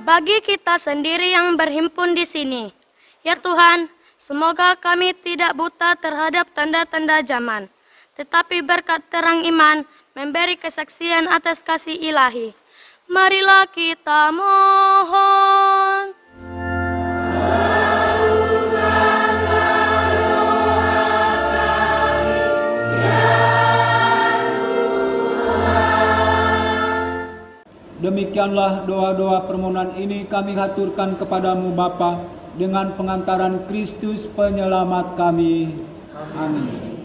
Bagi kita sendiri yang berhimpun di sini, ya Tuhan, semoga kami tidak buta terhadap tanda-tanda zaman, tetapi berkat terang iman memberi kesaksian atas kasih ilahi. Marilah kita mohon. Demikianlah doa-doa permohonan ini kami haturkan kepadamu Bapa dengan pengantaran Kristus penyelamat kami. Amin.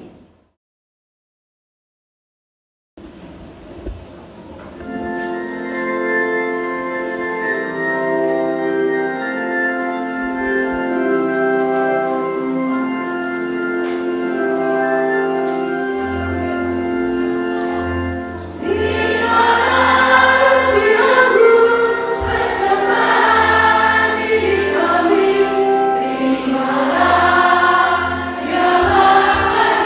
Terimalah ya Bapa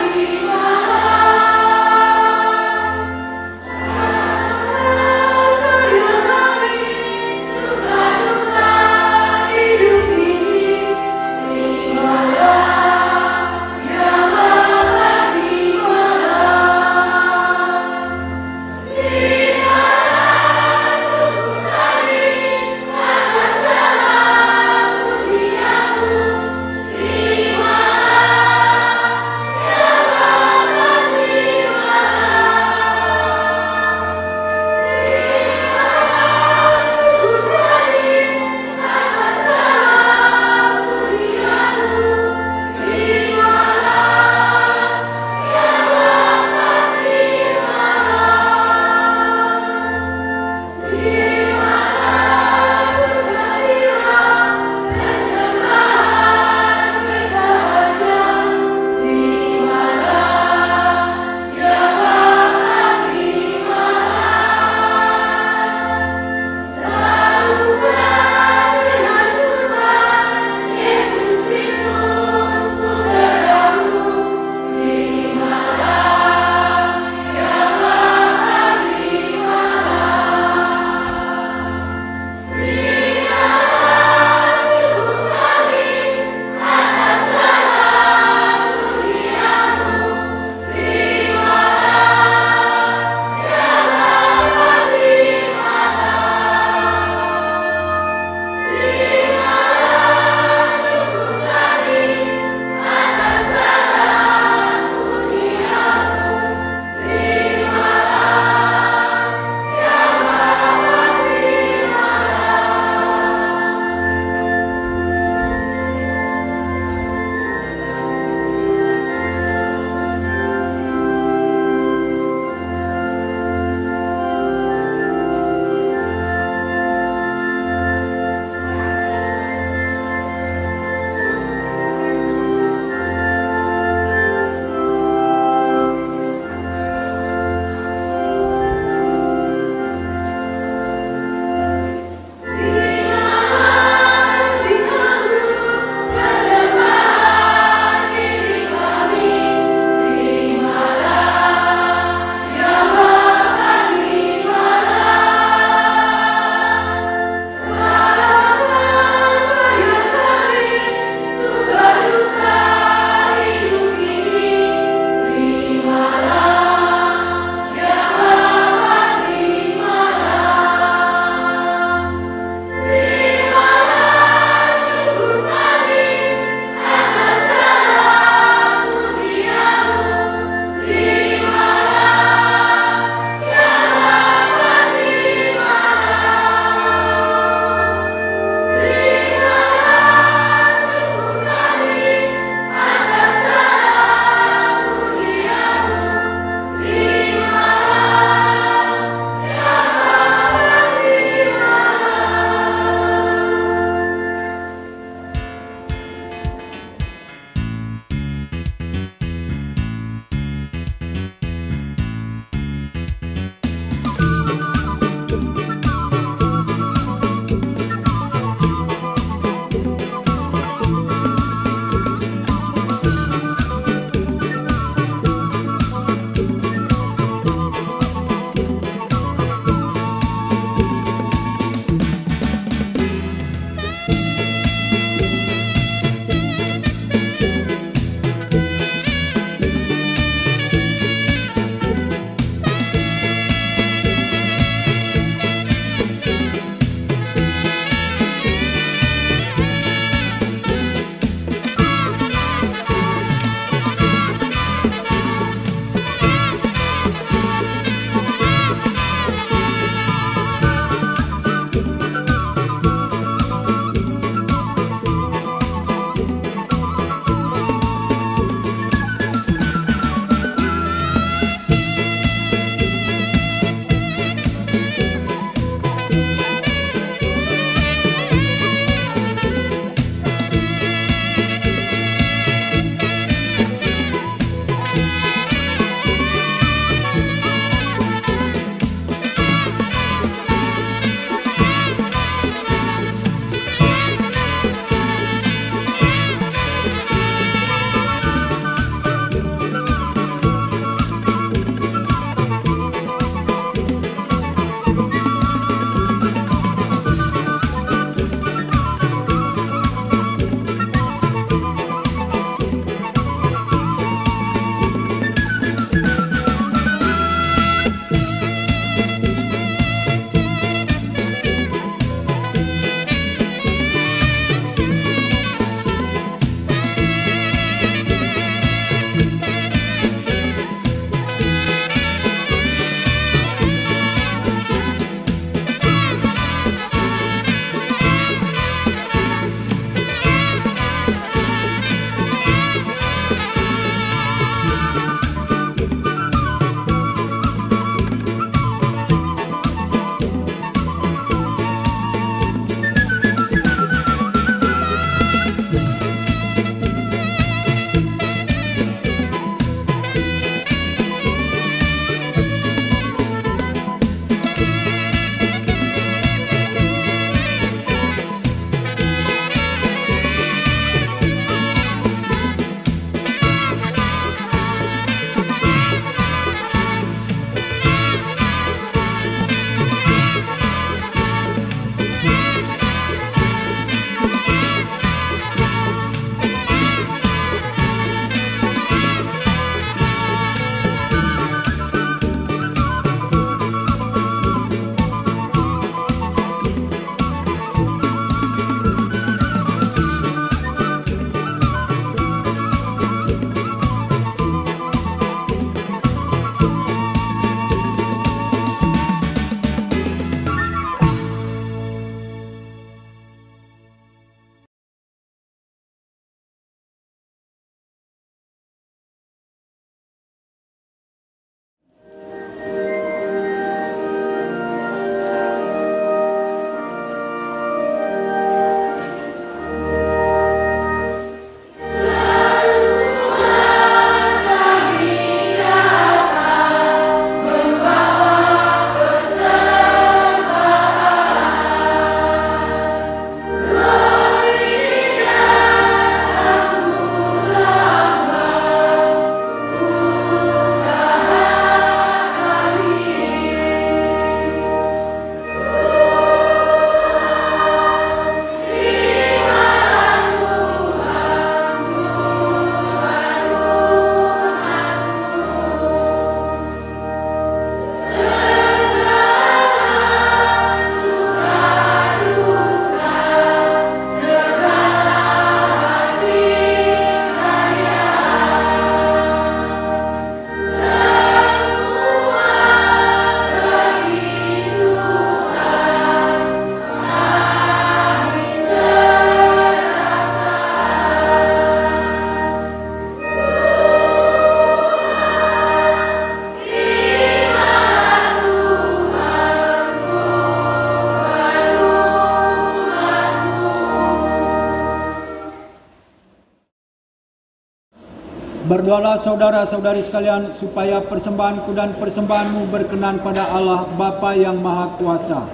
Berdoalah saudara-saudari sekalian supaya persembahanku dan persembahanmu berkenan pada Allah Bapa yang Maha Kuasa.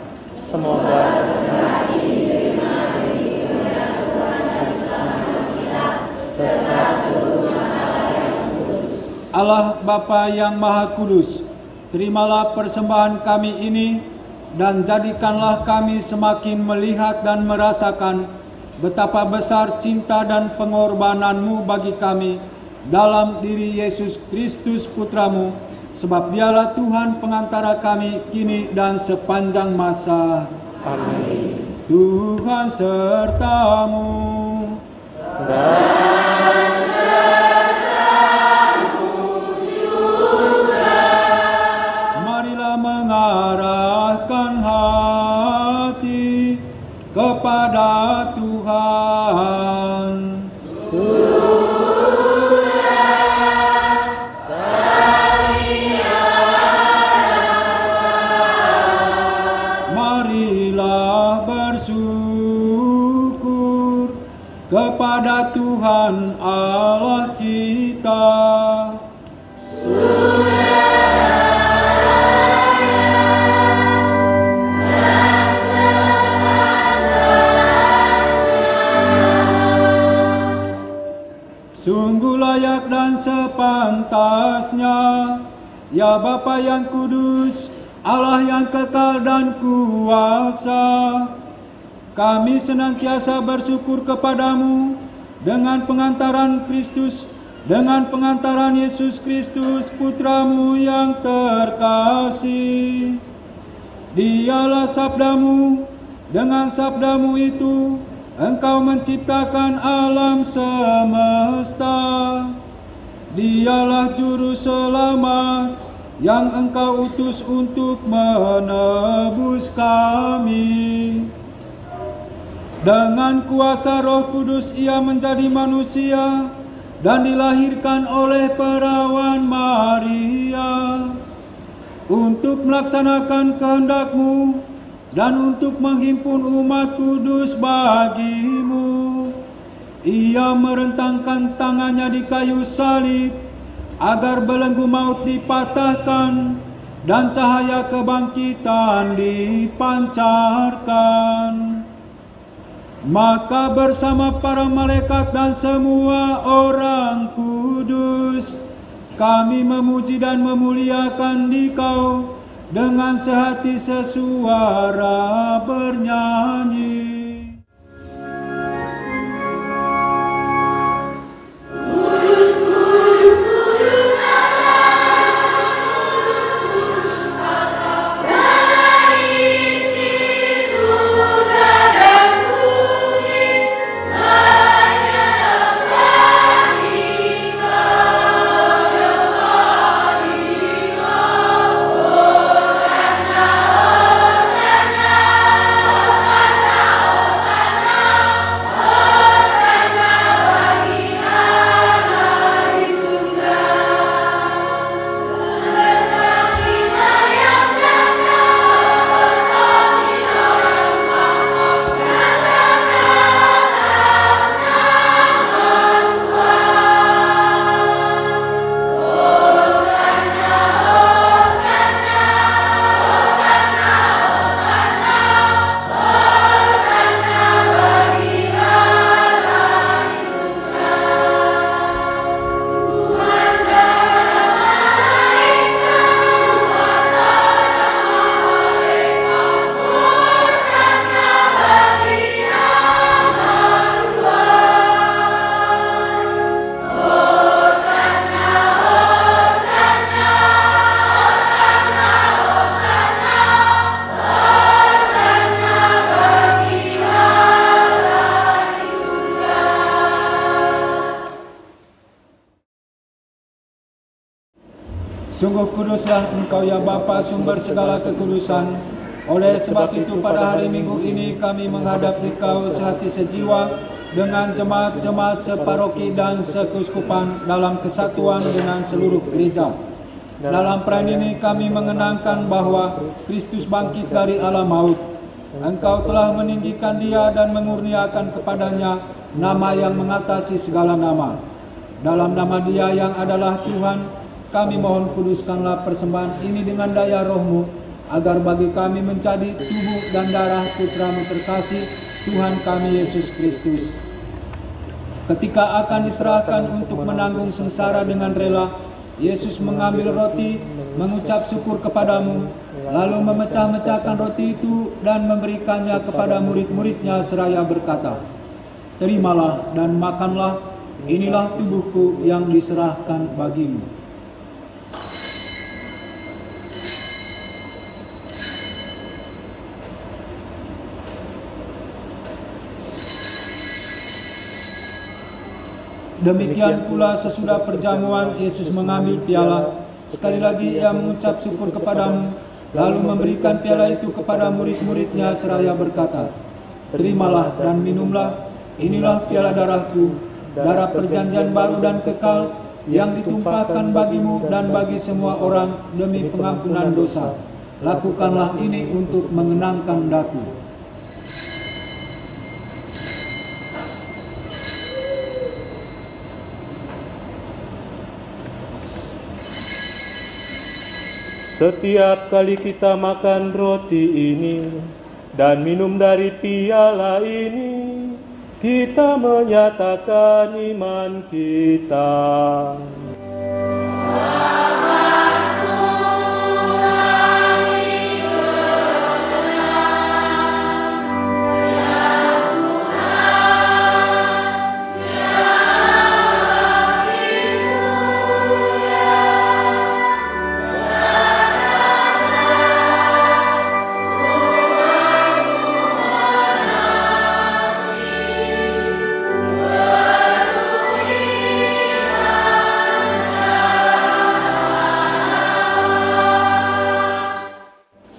Semoga Allah Bapa yang Maha Kudus, terimalah persembahan kami ini dan jadikanlah kami semakin melihat dan merasakan betapa besar cinta dan pengorbanan-Mu bagi kami dalam diri Yesus Kristus Putra-Mu, sebab Dialah Tuhan pengantara kami kini dan sepanjang masa. Amin. Tuhan serta-Mu. Marilah mengarahkan hati kepada Tuhan. Marilah bersyukur kepada Tuhan Allah kita. Sungguh layak dan sepantasnya, ya Bapa yang kudus, Allah yang kekal dan kuasa, kami senantiasa bersyukur kepadamu dengan pengantaran Kristus, dengan pengantaran Yesus Kristus Putra-Mu yang terkasih. Dialah sabda-Mu, dengan sabda-Mu itu Engkau menciptakan alam semesta. Dialah juru selamat yang Engkau utus untuk menebus kami. Dengan kuasa Roh Kudus Ia menjadi manusia dan dilahirkan oleh perawan Maria untuk melaksanakan kehendak-Mu dan untuk menghimpun umat kudus bagi-Mu. Ia merentangkan tangannya di kayu salib agar belenggu maut dipatahkan dan cahaya kebangkitan dipancarkan. Maka bersama para malaikat dan semua orang kudus, kami memuji dan memuliakan Dikau dengan sehati sesuara bernyanyi. Sungguh kuduslah Engkau ya Bapa, sumber segala kekudusan. Oleh sebab itu pada hari Minggu ini kami menghadap Dikau sehati sejiwa dengan jemaat-jemaat separoki dan sekuskupan dalam kesatuan dengan seluruh gereja. Dalam perayaan ini kami mengenangkan bahwa Kristus bangkit dari alam maut. Engkau telah meninggikan Dia dan mengurniakan kepadanya nama yang mengatasi segala nama. Dalam nama Dia yang adalah Tuhan, kami mohon kuduskanlah persembahan ini dengan daya Roh-Mu, agar bagi kami menjadi tubuh dan darah Putra-Mu terkasih, Tuhan kami Yesus Kristus. Ketika akan diserahkan untuk menanggung sengsara dengan rela, Yesus mengambil roti, mengucap syukur kepadamu, lalu memecah-mecahkan roti itu dan memberikannya kepada murid-muridnya seraya berkata, "Terimalah dan makanlah, inilah tubuhku yang diserahkan bagimu." Demikian pula sesudah perjamuan, Yesus mengambil piala. Sekali lagi Ia mengucap syukur kepadamu, lalu memberikan piala itu kepada murid-muridnya seraya berkata, "Terimalah dan minumlah, inilah piala darahku, darah perjanjian baru dan kekal, yang ditumpahkan bagimu dan bagi semua orang demi pengampunan dosa. Lakukanlah ini untuk mengenangkan daku." Setiap kali kita makan roti ini dan minum dari piala ini, kita menyatakan iman kita.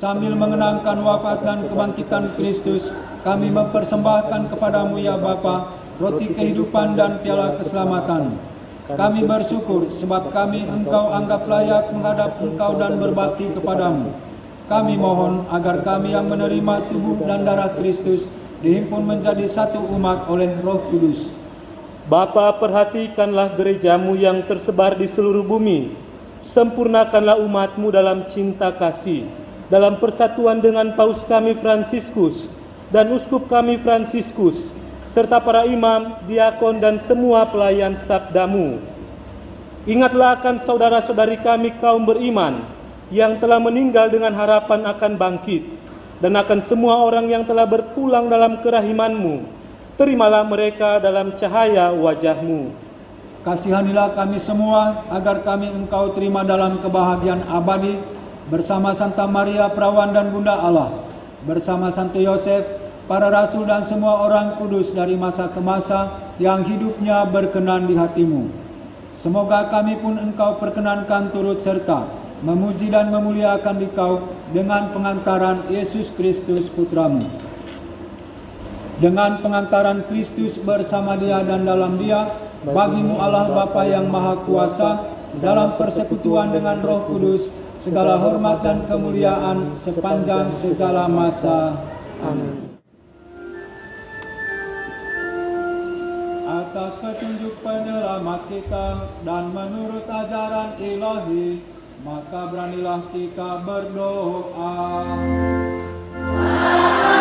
Sambil mengenangkan wafat dan kebangkitan Kristus, kami mempersembahkan kepadamu ya Bapa, roti kehidupan dan piala keselamatan. Kami bersyukur sebab kami Engkau anggap layak menghadap Engkau dan berbakti kepadamu. Kami mohon agar kami yang menerima tubuh dan darah Kristus dihimpun menjadi satu umat oleh Roh Kudus. Bapa, perhatikanlah gerejamu yang tersebar di seluruh bumi. Sempurnakanlah umatmu dalam cinta kasih, dalam persatuan dengan Paus kami Fransiskus dan Uskup kami Fransiskus, serta para imam, diakon dan semua pelayan sabdamu. Ingatlah akan saudara-saudari kami kaum beriman yang telah meninggal dengan harapan akan bangkit, dan akan semua orang yang telah berpulang dalam kerahimanmu. Terimalah mereka dalam cahaya wajahmu. Kasihanilah kami semua agar kami Engkau terima dalam kebahagiaan abadi, bersama Santa Maria Perawan dan Bunda Allah, bersama Santo Yosef, para rasul dan semua orang kudus dari masa ke masa yang hidupnya berkenan di hatimu. Semoga kami pun Engkau perkenankan turut serta memuji dan memuliakan Dikau dengan pengantaran Yesus Kristus Putramu. Dengan pengantaran Kristus bersama Dia dan dalam Dia, bagimu Allah Bapa yang Maha Kuasa, dalam persekutuan dengan Roh Kudus, segala hormat dan kemuliaan sepanjang segala masa. Amin. Atas petunjuk penyelamat kita dan menurut ajaran ilahi, maka beranilah kita berdoa. Seperti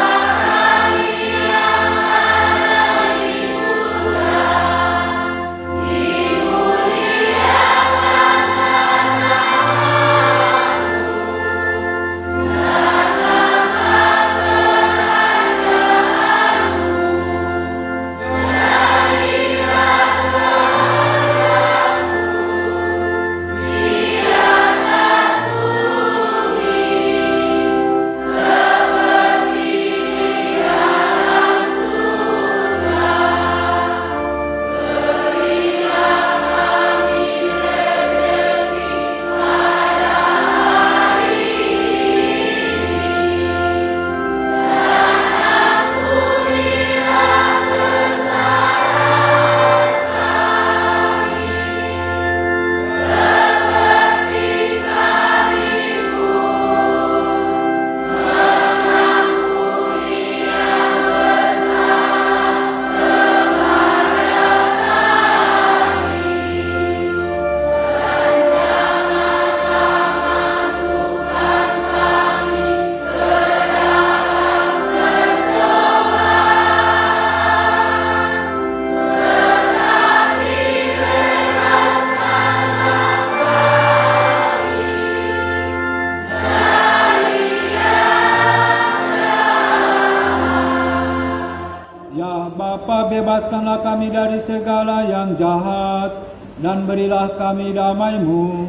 bebaskanlah kami dari segala yang jahat, dan berilah kami damai-Mu.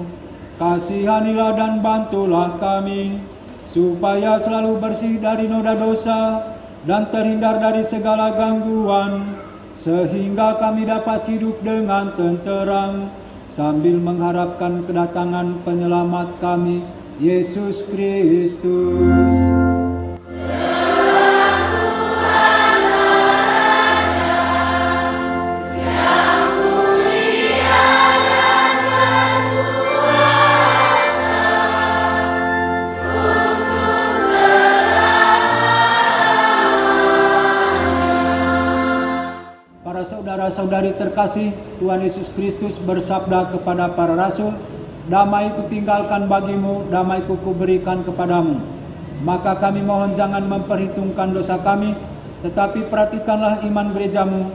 Kasihanilah dan bantulah kami, supaya selalu bersih dari noda dosa, dan terhindar dari segala gangguan, sehingga kami dapat hidup dengan tenteram, sambil mengharapkan kedatangan penyelamat kami, Yesus Kristus. Saudara-saudari terkasih, Tuhan Yesus Kristus bersabda kepada para rasul, "Damai kutinggalkan bagimu, damai kuberikan kepadamu." Maka kami mohon jangan memperhitungkan dosa kami, tetapi perhatikanlah iman gerejamu,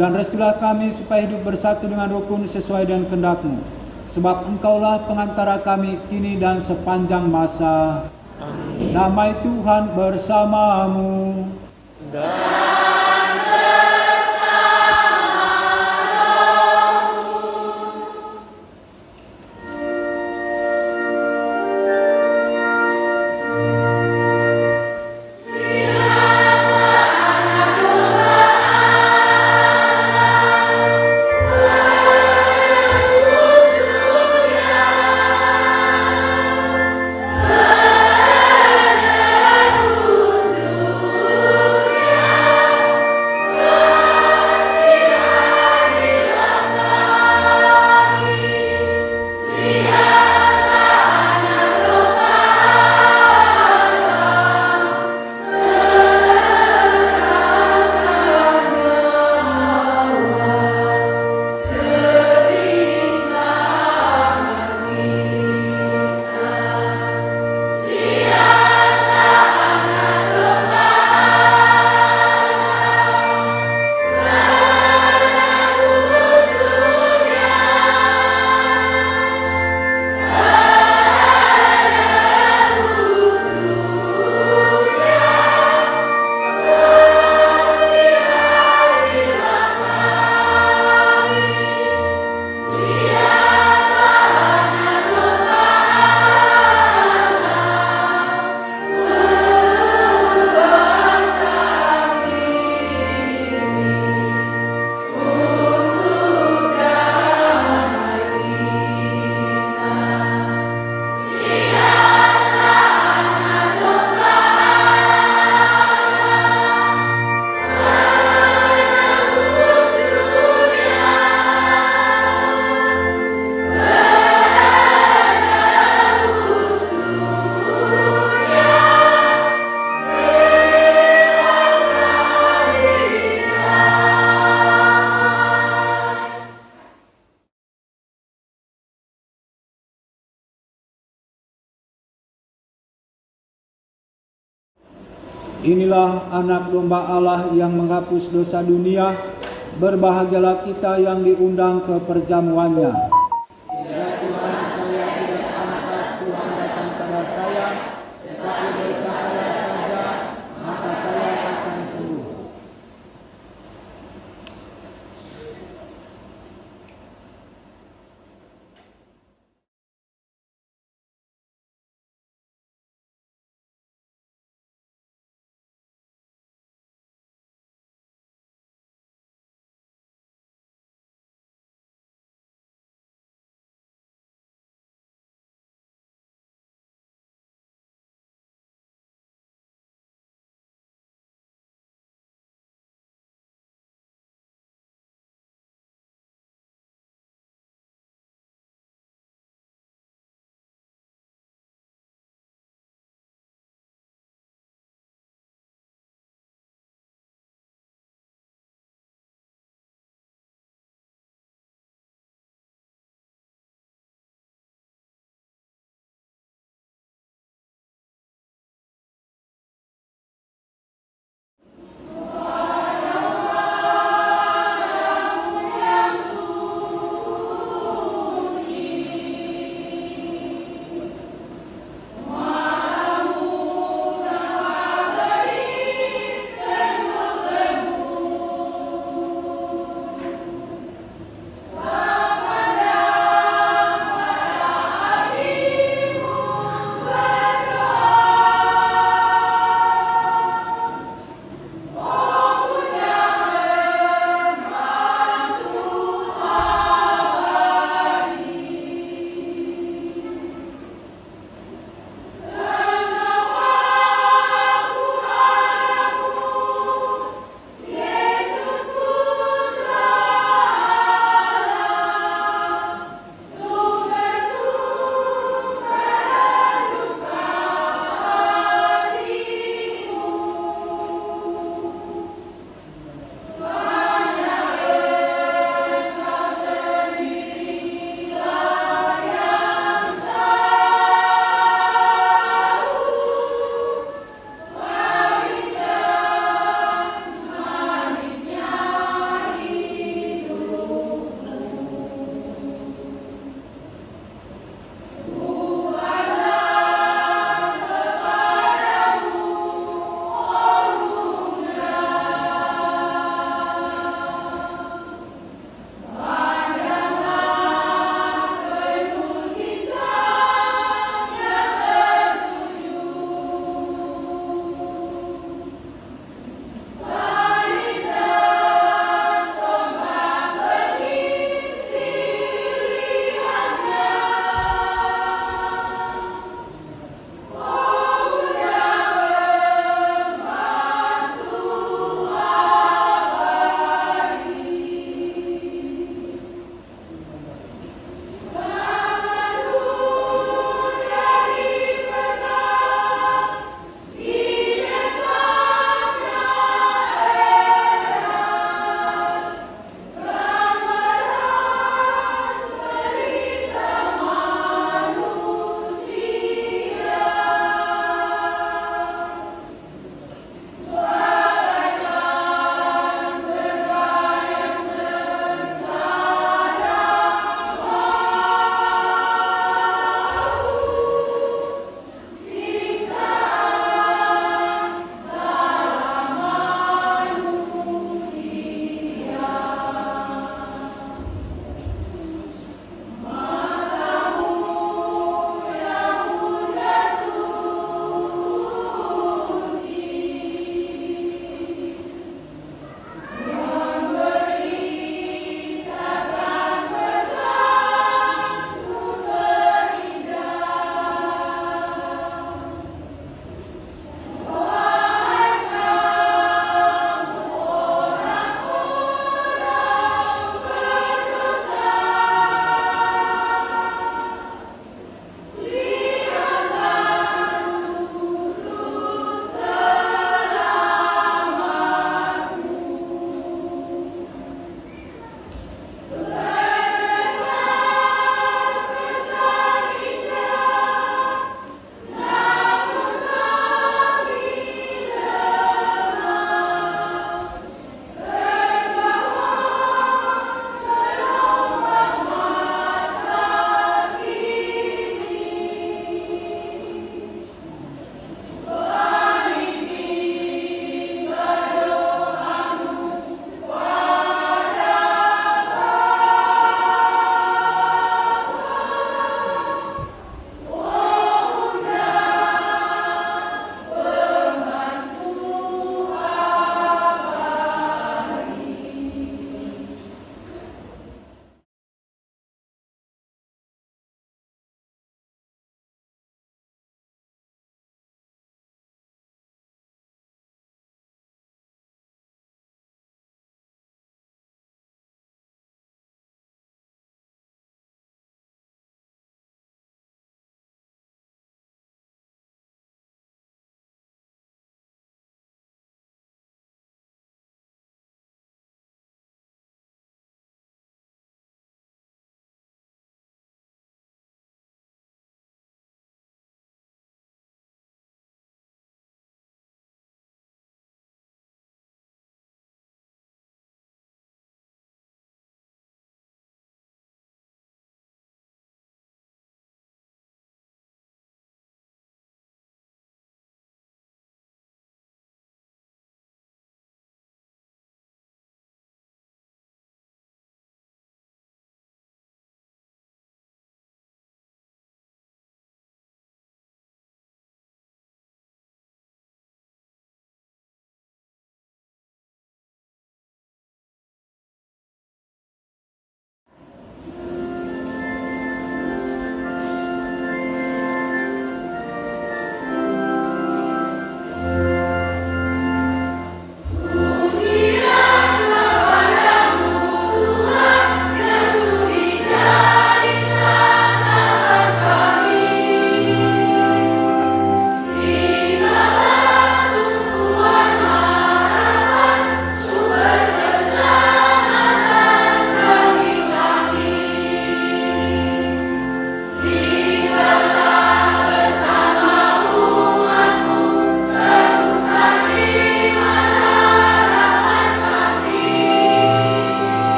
dan restulah kami supaya hidup bersatu dengan rukun sesuai dengan kehendak-Mu. Sebab Engkaulah pengantara kami kini dan sepanjang masa. Amin. Damai Tuhan bersamamu. Inilah anak domba Allah yang menghapus dosa dunia. Berbahagialah kita yang diundang ke perjamuannya. Ya Tuhan, saya tidak pantas Tuhan datang pada saya, tetapi bersabda saja, maka saya akan sembuh.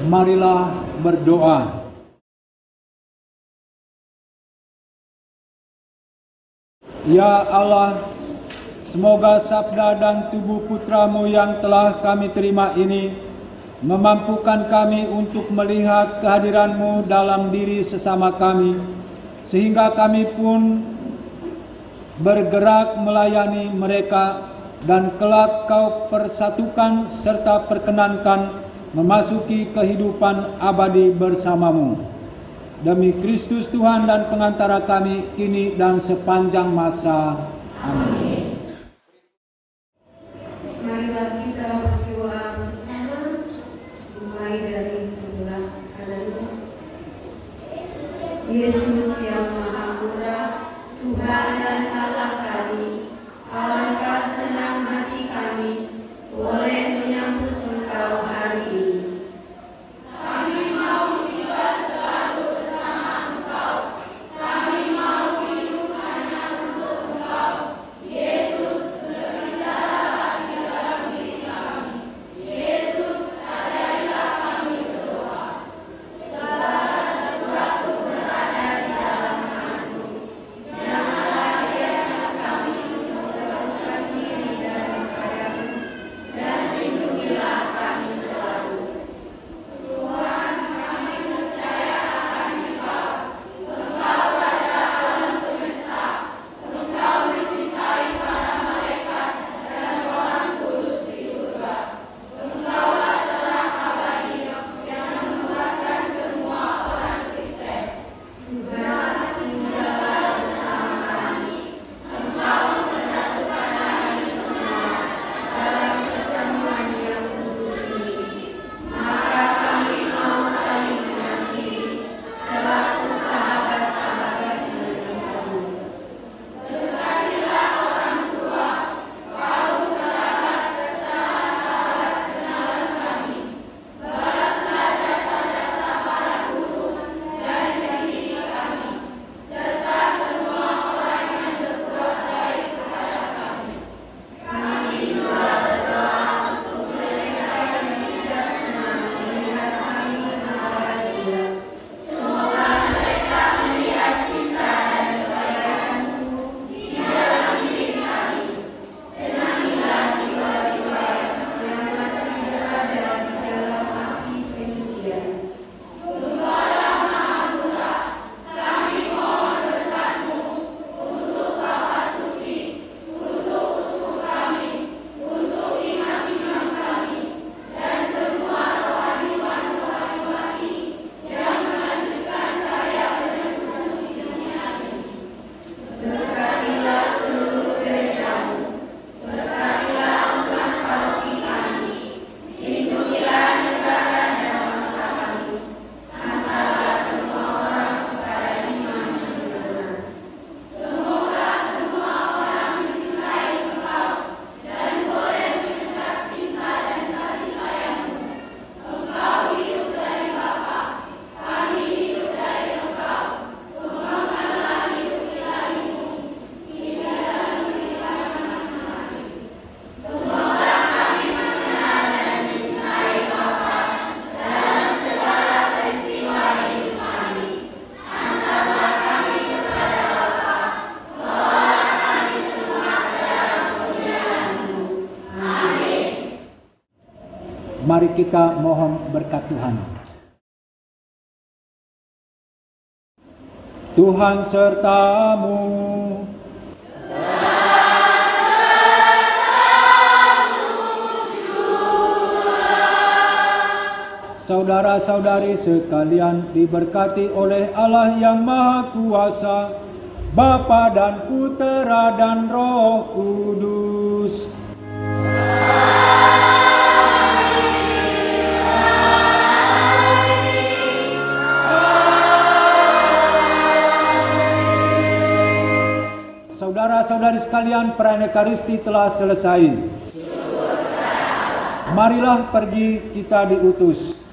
Marilah berdoa. Ya Allah, semoga sabda dan tubuh putra-Mu yang telah kami terima ini memampukan kami untuk melihat kehadiran-Mu dalam diri sesama kami, sehingga kami pun bergerak melayani mereka, dan kelak Kau persatukan serta perkenankan memasuki kehidupan abadi bersama-Mu. Demi Kristus Tuhan dan pengantara kami, kini dan sepanjang masa. Amin. Marilah kita berdoa bersama, mulai dari sebelah kanannya. Yesus yang Maha Murah, Tuhan dan Allah kami, alangkah senang hati kami boleh menyambut Engkau hari ini. Kami mau juga selalu bersama Engkau. Kami mau hidup hanya untuk Engkau. Yesus, berbicaralah di dalam diri kami. Yesus, ajarilah kami berdoa. Segala sesuatu berada di dalam tangan-Mu. Janganlah biarkan kami menjauhkan diri daripada-Mu, dan lindungilah kami selalu. Tuhan, kami percaya akan Engkau. Engkau Raja alam semesta. Engkau dicintai para malaikat dan orang kudus di surga. Engkaulah terang abadi yang menguatkan semua orang Kristen. Tuhan, tinggallah bersama kami. Engkau mempersatukan kami semua dalam pertemuan yang kudus ini. Maka kami mau saling mengasihi selaku sahabat-sahabat yang bersama. Berkatilah orang tua, kaum kerabat serta sahabat kenalan kami. Balaslah jasa-jasa para guru dan pendidik kami, serta semua orang yang berbuat baik kepada kami. Kami juga berdoa untuk mereka yang tidak senang melihat kami bahagia. Semoga mereka melihat cinta dan kebaikan-Mu di dalam diri kami. Senangilah jiwa-jiwa yang masih berada di dalam api penyucian. Tuhanlah Maha Murah, kami mohon berkat-Mu untuk Bapa Suci, untuk uskup kami, untuk imam-imam kami, dan semua rohaniwan-rohaniwati yang melanjutkan karya penebusan di dunia ini. Berkatilah seluruh gereja-Mu, berkatilah umat paroki kami, lindungilah negara dan bangsa kami, hantarlah semua orang kepada iman yang benar. Semoga semua orang mencintai Engkau dan boleh mengucap cinta dan kasih sayang-Mu. Engkau hidup dari Bapa, kami hidup dari Engkau. Kembangkanlah hidup ilahi-Mu, kini dan di kehidupan masing-masing. Semoga kami mengenal dan mencintai Bapa dalam segala peristiwa hidup kami. Antarlah kami kepada Bapa, bawalah kami semua ke dalam kemuliaan-Mu. Amin. Mari kita mohon berkat Tuhan. Tuhan serta-Mu. Saudara-saudari sekalian, diberkati oleh Allah yang Maha Kuasa, Bapa dan Putera dan Roh Kudus. Saudara-saudari sekalian, perayaan Ekaristi telah selesai. Marilah pergi, kita diutus.